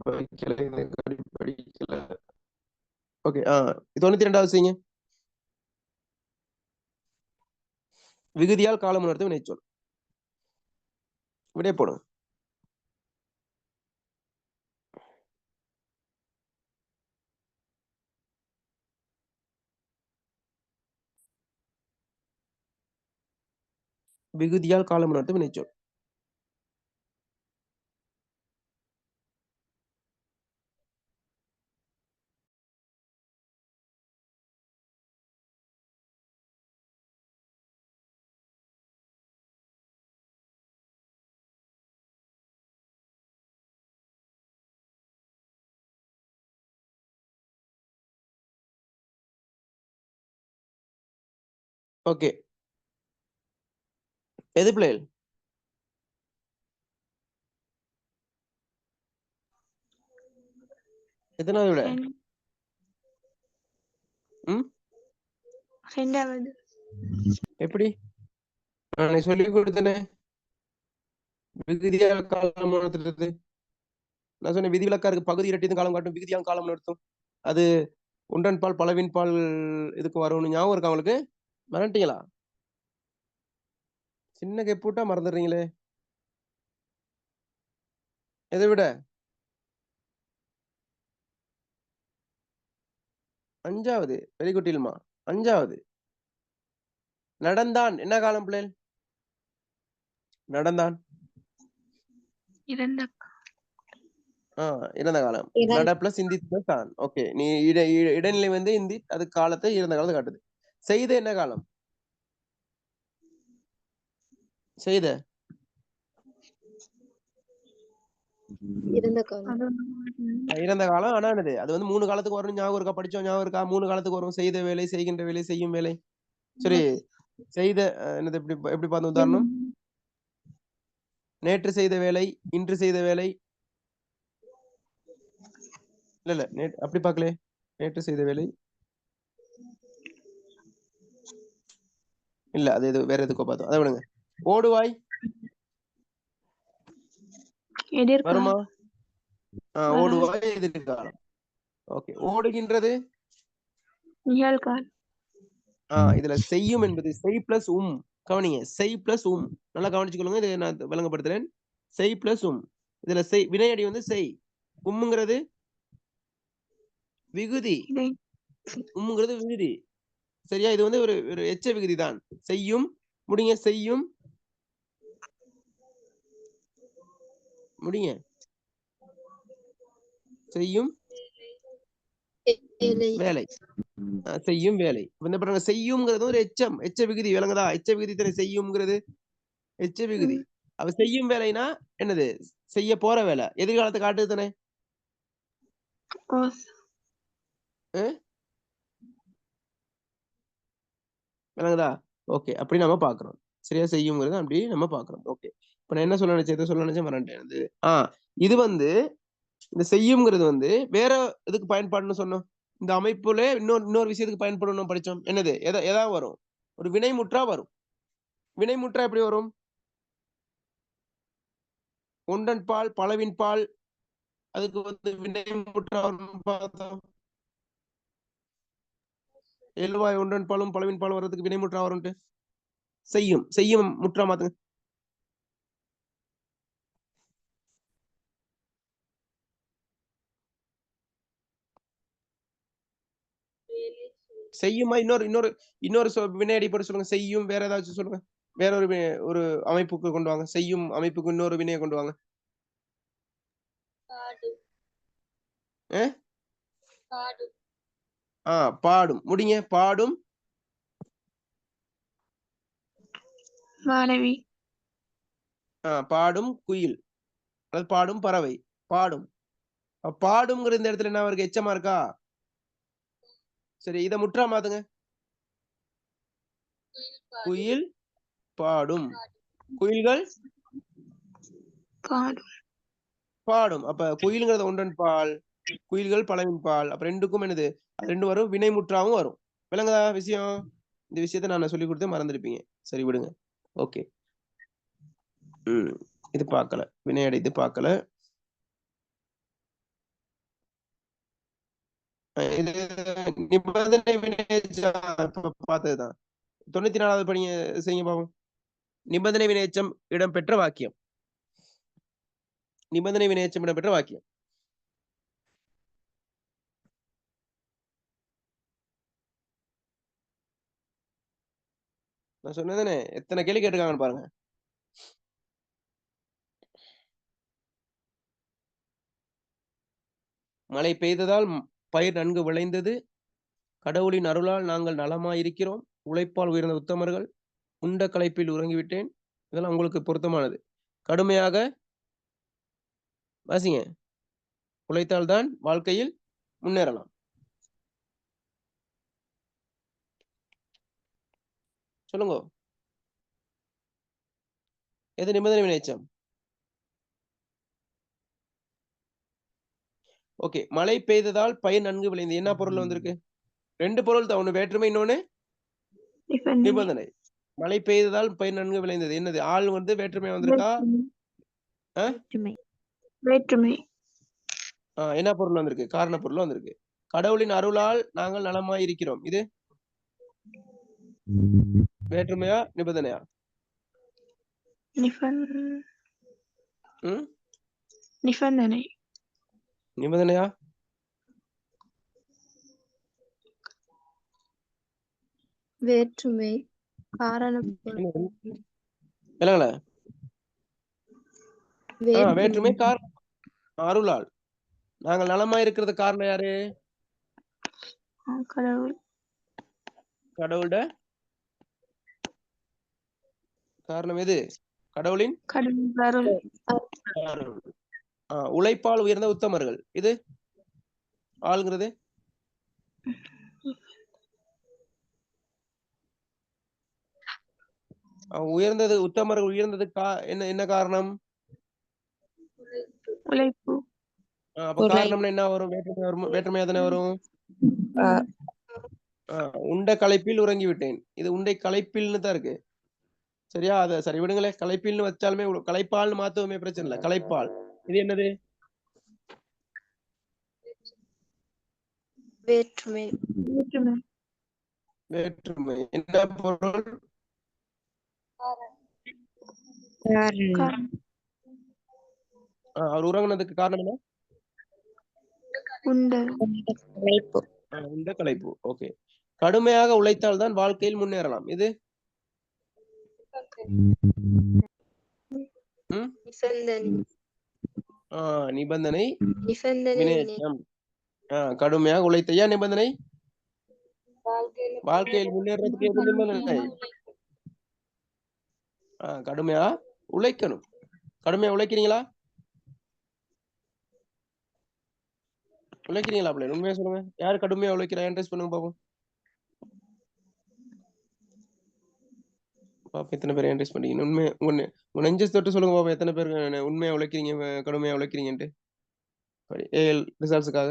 படிக்கல. ஓகே, 92வது செய்யுங்க. விகுதியால் காலம் உணர்த்தும் வினைச்சொல். விடைய போடுங்க. விகுதியால் காலம் உணர்த்தும் வினைச்சொல். ஓகே, எது பிள்ளைகள்? எத்தனாவது விட? 2வது. எப்படி? நான் சொல்லி கொடுத்தேனே விகுதியால் காலம் உணர்த்துறது. நான் சொன்ன விதிவிலக்கா இருக்கு. பகுதி இரட்டியும் காலம் காட்டும், விகுதியால் காலம் உணர்த்தும். அது ஒன்றன் பால் பலவின் பால் இதுக்கு வரும்னு ஞாபகம் இருக்கா உங்களுக்கு? மறந்துட்டீங்களா? சின்ன கேப்பூட்டா மறந்துடுறீங்களே. எதை விட? 5வது. Very good Ilma. 5வது நடந்தான். என்ன காலம் பிள்ளைகள்? நடந்தான் இறந்த இறந்த காலம். நட பிளஸ் இந்தி பிளஸ் தான். ஓகே, நீ இடைநிலை வந்து இந்தி, அது காலத்தை இறந்த காலத்தை காட்டுது. செய்த என்ன காலம்? செய்த இறந்த காலம். இறந்த காலம். ஆனா என்னது, அது வந்து 3 காலத்துக்கு வரும். ஞாபகம் இருக்கா? படிச்சோம், ஞாபகம் இருக்கா? 3 காலத்துக்கு வரும். செய்த வேலை, செய்கின்ற வேலை, செய்யும் வேலை. சரி, செய்த என்னது எப்படி பார்த்தோம்? உதாரணம் நேற்று செய்த வேலை, இன்று செய்த வேலை. இல்ல அப்படி பார்க்கல. நேற்று செய்த வேலை இல்ல, அது எது வேற எதுக்கோ பார்த்தோம், அதை விடுங்க. ஓடுவாய் வருமா? எதிர்காலம் ஓடுவாய் எதிர்காலம். ஓகே. ஓடுகின்றது நிகழ்காலம் இதுல செய்யும் என்பது செய் பிளஸ் கவனிங்க, செய் பிளஸ் நல்லா கவனிச்சுக்கொள்ளுங்க. இதை நான் விளங்கப்படுத்துறேன். செய் பிளஸ் இதுல செய் வினையடி வந்து செய், உம்ங்கிறது விகுதி, இதை உம்ங்கிறது விகுதி. சரியா? இது வந்து ஒரு எச்ச விகுதி தான். செய்யும் முடிங்க, செய்யும் முடிங்க, செய்யும் வேலை வேலை, செய்யும் வேலை. இந்த பாருங்க, செய்யும்ங்கிறது ஒரு எச்ச விகுதி. விளங்குதா? எச்ச விகுதி தானே செய்யும்ங்கிறது, எச்ச விகுதி. அவ செய்யும் வேலைனா என்னது? செய்ய போற வேலை, எதிர்காலத்தை காட்டுது தானே. விளங்குதா? ஓகே, அப்படி நம்ம பாக்குறோம். சரியா? செய்யுங்கிறது அப்படி நம்ம பாக்குறோம். ஓகே. இப்ப நான் என்ன சொல்ல நினைச்சேன் மறந்துட்டேன். இது வந்து இந்த செய்யும்ங்கிறது வந்து வேற எதுக்கு பயன்பாடுன்னு சொன்னோம்? இந்த அமைப்புல இன்னொரு விஷயத்துக்கு பயன்படும் படிச்சோம். என்னது? எதா வரும்? ஒரு வினைமுற்றா வரும். வினைமுற்றா எப்படி வரும்? ஒன்றன் பால் பலவின் பால், அதுக்கு வந்து வினைமுற்றா வரும்னு பார்த்தோம். எழுவாய் ஒன்றன் பாலும் பலவின் பால் வர்றதுக்கு வினைமுற்றா வரும்ட்டு செய்யும் முற்றா மாத்துங்க. செய்யுமா இன்னொரு வினையடி போட்டு சொல்லுங்க. செய்யும் வேற ஏதாச்சும் சொல்லுங்க. வேற ஒரு அமைப்புக்கு கொண்டு வாங்க. செய்யும் அமைப்புக்கு இன்னொரு வினையை கொண்டு வாங்க. பாடும் முடிங்க. பாடும் மாணவி பாடும் குயில், அது பாடும் பறவை. பாடும் பாடும்ங்கிற இந்த இடத்துல என்ன அவருக்கு எச்சமா இருக்கா? சரி, இதை முற்றா மாத்துங்க. குயில் பாடும், குயில்கள் பாடும். அப்ப குயில்ங்கிறத ஒன்றன் பால், குயில்கள் பலவின் பால். அப்ப ரெண்டுக்கும் என்னது? ரெண்டு வரும், வினைமுற்றாவும் வரும். விளங்குதா விஷயம்? இந்த விஷயத்த நான் சொல்லி கொடுத்து மறந்துருப்பீங்க. சரி, விடுங்க. ஓகே. இது பார்க்கல, வினையடை இது பார்க்கல. இது நிபந்தனை வினையெச்சம் பார்த்ததுதான். 94வது படிங்க செய்யுங்க பாப்போம். நிபந்தனை வினையெச்சம் இடம்பெற்ற வாக்கியம். நிபந்தனை வினையெச்சம் இடம்பெற்ற வாக்கியம். நான் சொன்னதானே, எத்தனை கேள்வி கேட்டிருக்காங்கன்னு பாருங்க. மழை பெய்ததால் பயிர் நன்கு விளைந்தது. கடவுளின் அருளால் நாங்கள் நலமாயிருக்கிறோம். உழைப்பால் உயர்ந்த உத்தமர்கள். உண்ட களைப்பில் உறங்கிவிட்டேன். இதெல்லாம் உங்களுக்கு பொருத்தமானது. கடுமையாக வாசிங்க. உழைத்தால்தான் வாழ்க்கையில் முன்னேறலாம். சொல்லுங்க. எது நிபந்தனை வினையெச்சம்? ஓகே. மழை பெய்ததால் பயிர் நன்கு விளைந்தது. என்ன பொருள் வந்திருக்கு? ரெண்டு பொருள் தான். ஒண்ணு வேற்றுமை, இன்னொன்னு நிபந்தனை. மழை பெய்ததால் பயிர் நன்கு விளைந்தது. என்னது? ஆள் வந்து வேற்றுமை வந்திருக்கா? வேற்றுமை. என்ன பொருள் வந்திருக்கு? காரண பொருள் வந்திருக்கு. கடவுளின் அருளால் நாங்கள் நலமாய் இருக்கிறோம். இது வேற்றுமையா நிபந்தனையா? நிபந்தனை. நிபந்தனையா? வேற்றுமை. காரண வேற்றுமை காரணம். அருளால் நாங்கள் நலமாய் இருக்கிறது காரணம் யாரு? கடவுள். கடவுளோட காரணம் எது? கடவுளின் அருள். உழைப்பால் உயர்ந்த உத்தமர்கள். இது ஆளுங்கிறது உயர்ந்தது. உத்தமர்கள் உயர்ந்தது என்ன காரணம்? உழைப்பு. அப்ப காரணம்னா என்ன வரும்? வேற்றுமையா தானே வரும். உண்ட களைப்பில் உறங்கி விட்டேன். இது உண்டை களைப்பில்னு தான் இருக்கு. சரியா? அத சரி விடுங்களே. களைப்பில்னு வச்சாலுமே களைப்பால்னு மாத்தவுமே பிரச்சனை இல்லை. களைப்பால். இது என்னது? வேற்றுமை. வேற்றுமை. வேற்றுமை. என்ன பொருள்? காரணம். அவர் உறங்குனதுக்கு காரணம் என்ன? உண்ட களைப்பு. உண்ட களைப்பு. ஓகே. கடுமையாக உழைத்தால் தான் வாழ்க்கையில் முன்னேறலாம். இது நிபந்தனை. வினையச்சம். கடுமையாக உழைத்த ஏன் நிபந்தனை? வாழ்க்கையில் முன்னேறதுக்கு எது நிபந்தனை? கடுமையா உழைக்கணும். கடுமையா உழைக்கிறீங்களா? உழைக்கிறீங்களா? பிள்ளை உண்மையா சொல்லுங்க. யாரு கடுமையா உழைக்கிறா? இன்ட்ரெஸ்ட் பண்ணுங்க பாப்போம். பாப்பா எத்தனை பேர் இன்ட்ரெஸ்ட் பண்ணீங்க? உண்மை உங்க நெஞ்சஸ் தொட்டு சொல்லுங்க பாப்பா. எத்தனை பேர் உண்மையா உழைக்கிறீங்க, கடுமையா உழைக்கிறீங்கன்ட்டு ஏஎல் ரிசல்ட்ஸுக்காக.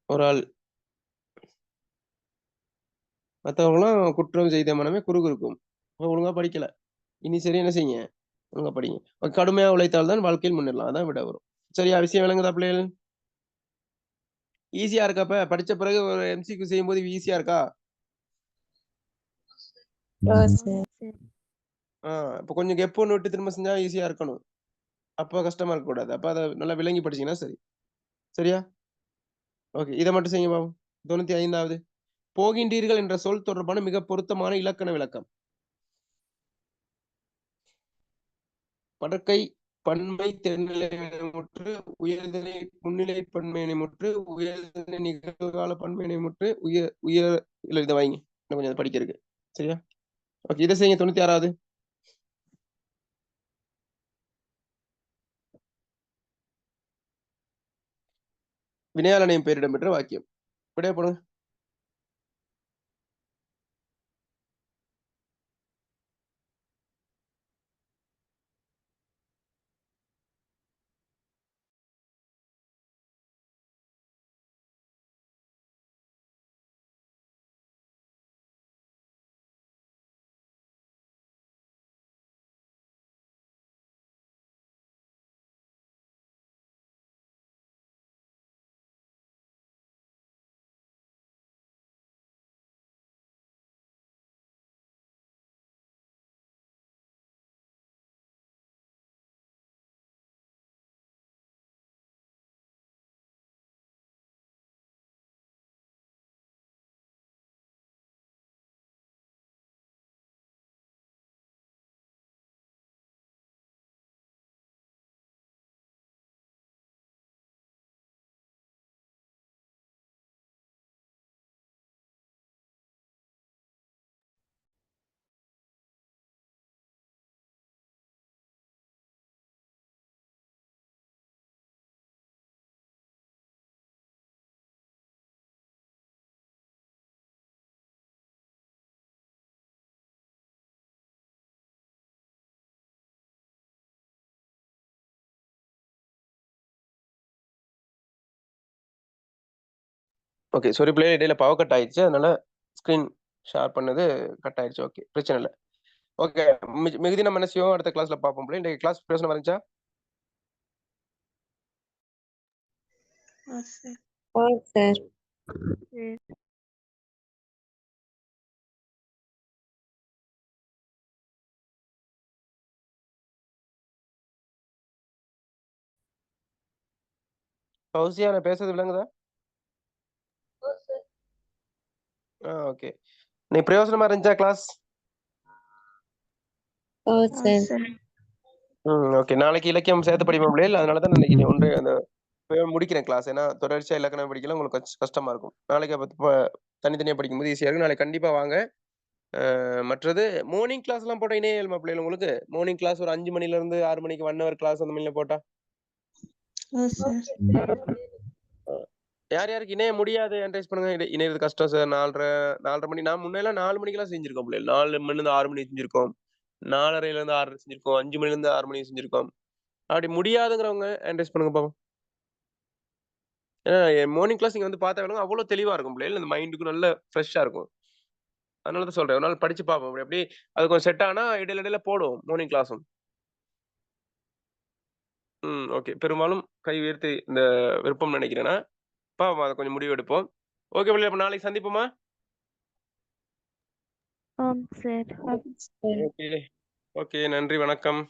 ஒரு ஆள். மற்றவங்களாம் குற்றம் செய்த மனமே குறுகுறுக்கும். ஒழுங்கா படிக்கல. இனி சரி என்ன செய்யுங்க? ஒழுங்கா படிங்க. கடுமையா உழைத்தால் தான் வாழ்க்கையில் முன்னேறலாம். அதான் விட வரும். சரியா? விஷயம் விளங்குதா பிள்ளைகள்? ஈஸியா இருக்கப்ப படிச்ச பிறகு ஒரு எம்சிக்யூ செய்யும் போது ஈஸியா இருக்கா? இப்ப கொஞ்சம் கெப் ஒன்று விட்டு திரும்ப செஞ்சா ஈஸியா இருக்கணும். அப்ப கஷ்டமா இருக்க கூடாது. அப்ப அதை நல்லா விளங்கி படிச்சீங்கன்னா சரி. சரியா? ஓகே. இதை மட்டும் செய்யுங்க பாபு. 95வது. போகின்றீர்கள் என்ற சொல் தொடர்பான மிக பொருத்தமான இலக்கண விளக்கம். படற்கை பன்மை தென்னிலை முற்று உயர்தனை முன்னிலை பன்மையினை முற்று உயர்தனை நிகழ்கால பன்மையினை முற்று உயர் இல்ல இதை வாங்கி இன்னும் கொஞ்சம் படிக்க இருக்கு. சரியா? ஓகே. இதை செய்யுங்க. 96வது. வினையாளனையும் பேரிடம் பெற்ற வாக்கியம். விடைய போடுங்க. ஓகே. சாரி பிள்ளை, இடையில பவர் கட் ஆயிடுச்சு. அதனால ஸ்கிரீன் ஷேர் பண்ணது கட் ஆயிடுச்சு. ஓகே, பிரச்சனை இல்லை. ஓகே. மிகுதி நம்ம என்ன செய்வோம்? அடுத்த கிளாஸ்ல பார்ப்போம் பிள்ளை. இந்த கிளாஸ் பிரயோசனம் வந்துச்சா? சார். ஃபௌசியா, நான் பேசுறது விளங்குதா? ஓகே. நீ பிரயோசனமா இருந்துச்சா கிளாஸ்? ஓகே. நாளைக்கு இலக்கியம் சேர்த்து படிப்போம் பிள்ளைகள். அதனால தான் இன்னைக்கு ஒன்று அந்த முடிக்கிறேன் கிளாஸ். ஏன்னா தொடர்ச்சியா இலக்கணம் படிக்கலாம் உங்களுக்கு கஷ்டமா இருக்கும். நாளைக்கு அப்ப தனித்தனியா படிக்கும்போது ஈஸியா இருக்கும். நாளைக்கு கண்டிப்பா வாங்க. மற்றது மார்னிங் கிளாஸ் எல்லாம் போட்டா இணைய இயல்மா பிள்ளைகள் உங்களுக்கு? மார்னிங் கிளாஸ் ஒரு 5 மணில இருந்து 6 மணிக்கு 1 hour கிளாஸ் அந்த மாதிரில போட்டா யார் யாருக்கு இணைய முடியாது என்ட்ரைஸ் பண்ணுங்க. இணையது கஷ்டம் சார். 4:30 மணி. நான் முன்னெல்லாம் 4 மணிக்கெல்லாம் செஞ்சிருக்கோம் பிள்ளைகள். 4 மணில இருந்து 6 மணி செஞ்சிருக்கோம். 4:30 6 செஞ்சிருக்கோம். 5 மணிலேருந்து 6 மணி செஞ்சிருக்கோம். அப்படி முடியாதுங்கிறவங்க ஹேண்ட் ரைஸ் பண்ணுங்க பாப்போம். ஏன்னா மார்னிங் கிளாஸ் நீங்க வந்து பார்த்தா அவ்வளோ தெளிவா இருக்கும் பிள்ளைகள். இந்த மைண்டுக்கும் நல்ல ஃப்ரெஷ்ஷா இருக்கும். அதனால தான் சொல்றேன். ஒரு நாள் படிச்சு பார்ப்போம். அப்படி எப்படி அது கொஞ்சம் செட் ஆனா இடையில இடையில போடுவோம் மார்னிங் கிளாஸும். ஓகே. பெரும்பாலும் கை உயர்த்தி இந்த விருப்பம் நினைக்கிறேன்னா, பாப்போம் அத கொஞ்சம் முடிவு எடுப்போம். ஓகே பிள்ளைகளே அப்ப நாளைக்கு சந்திப்போமா? ஆம் சார். ஓகே. ஓகே. நன்றி. வணக்கம்.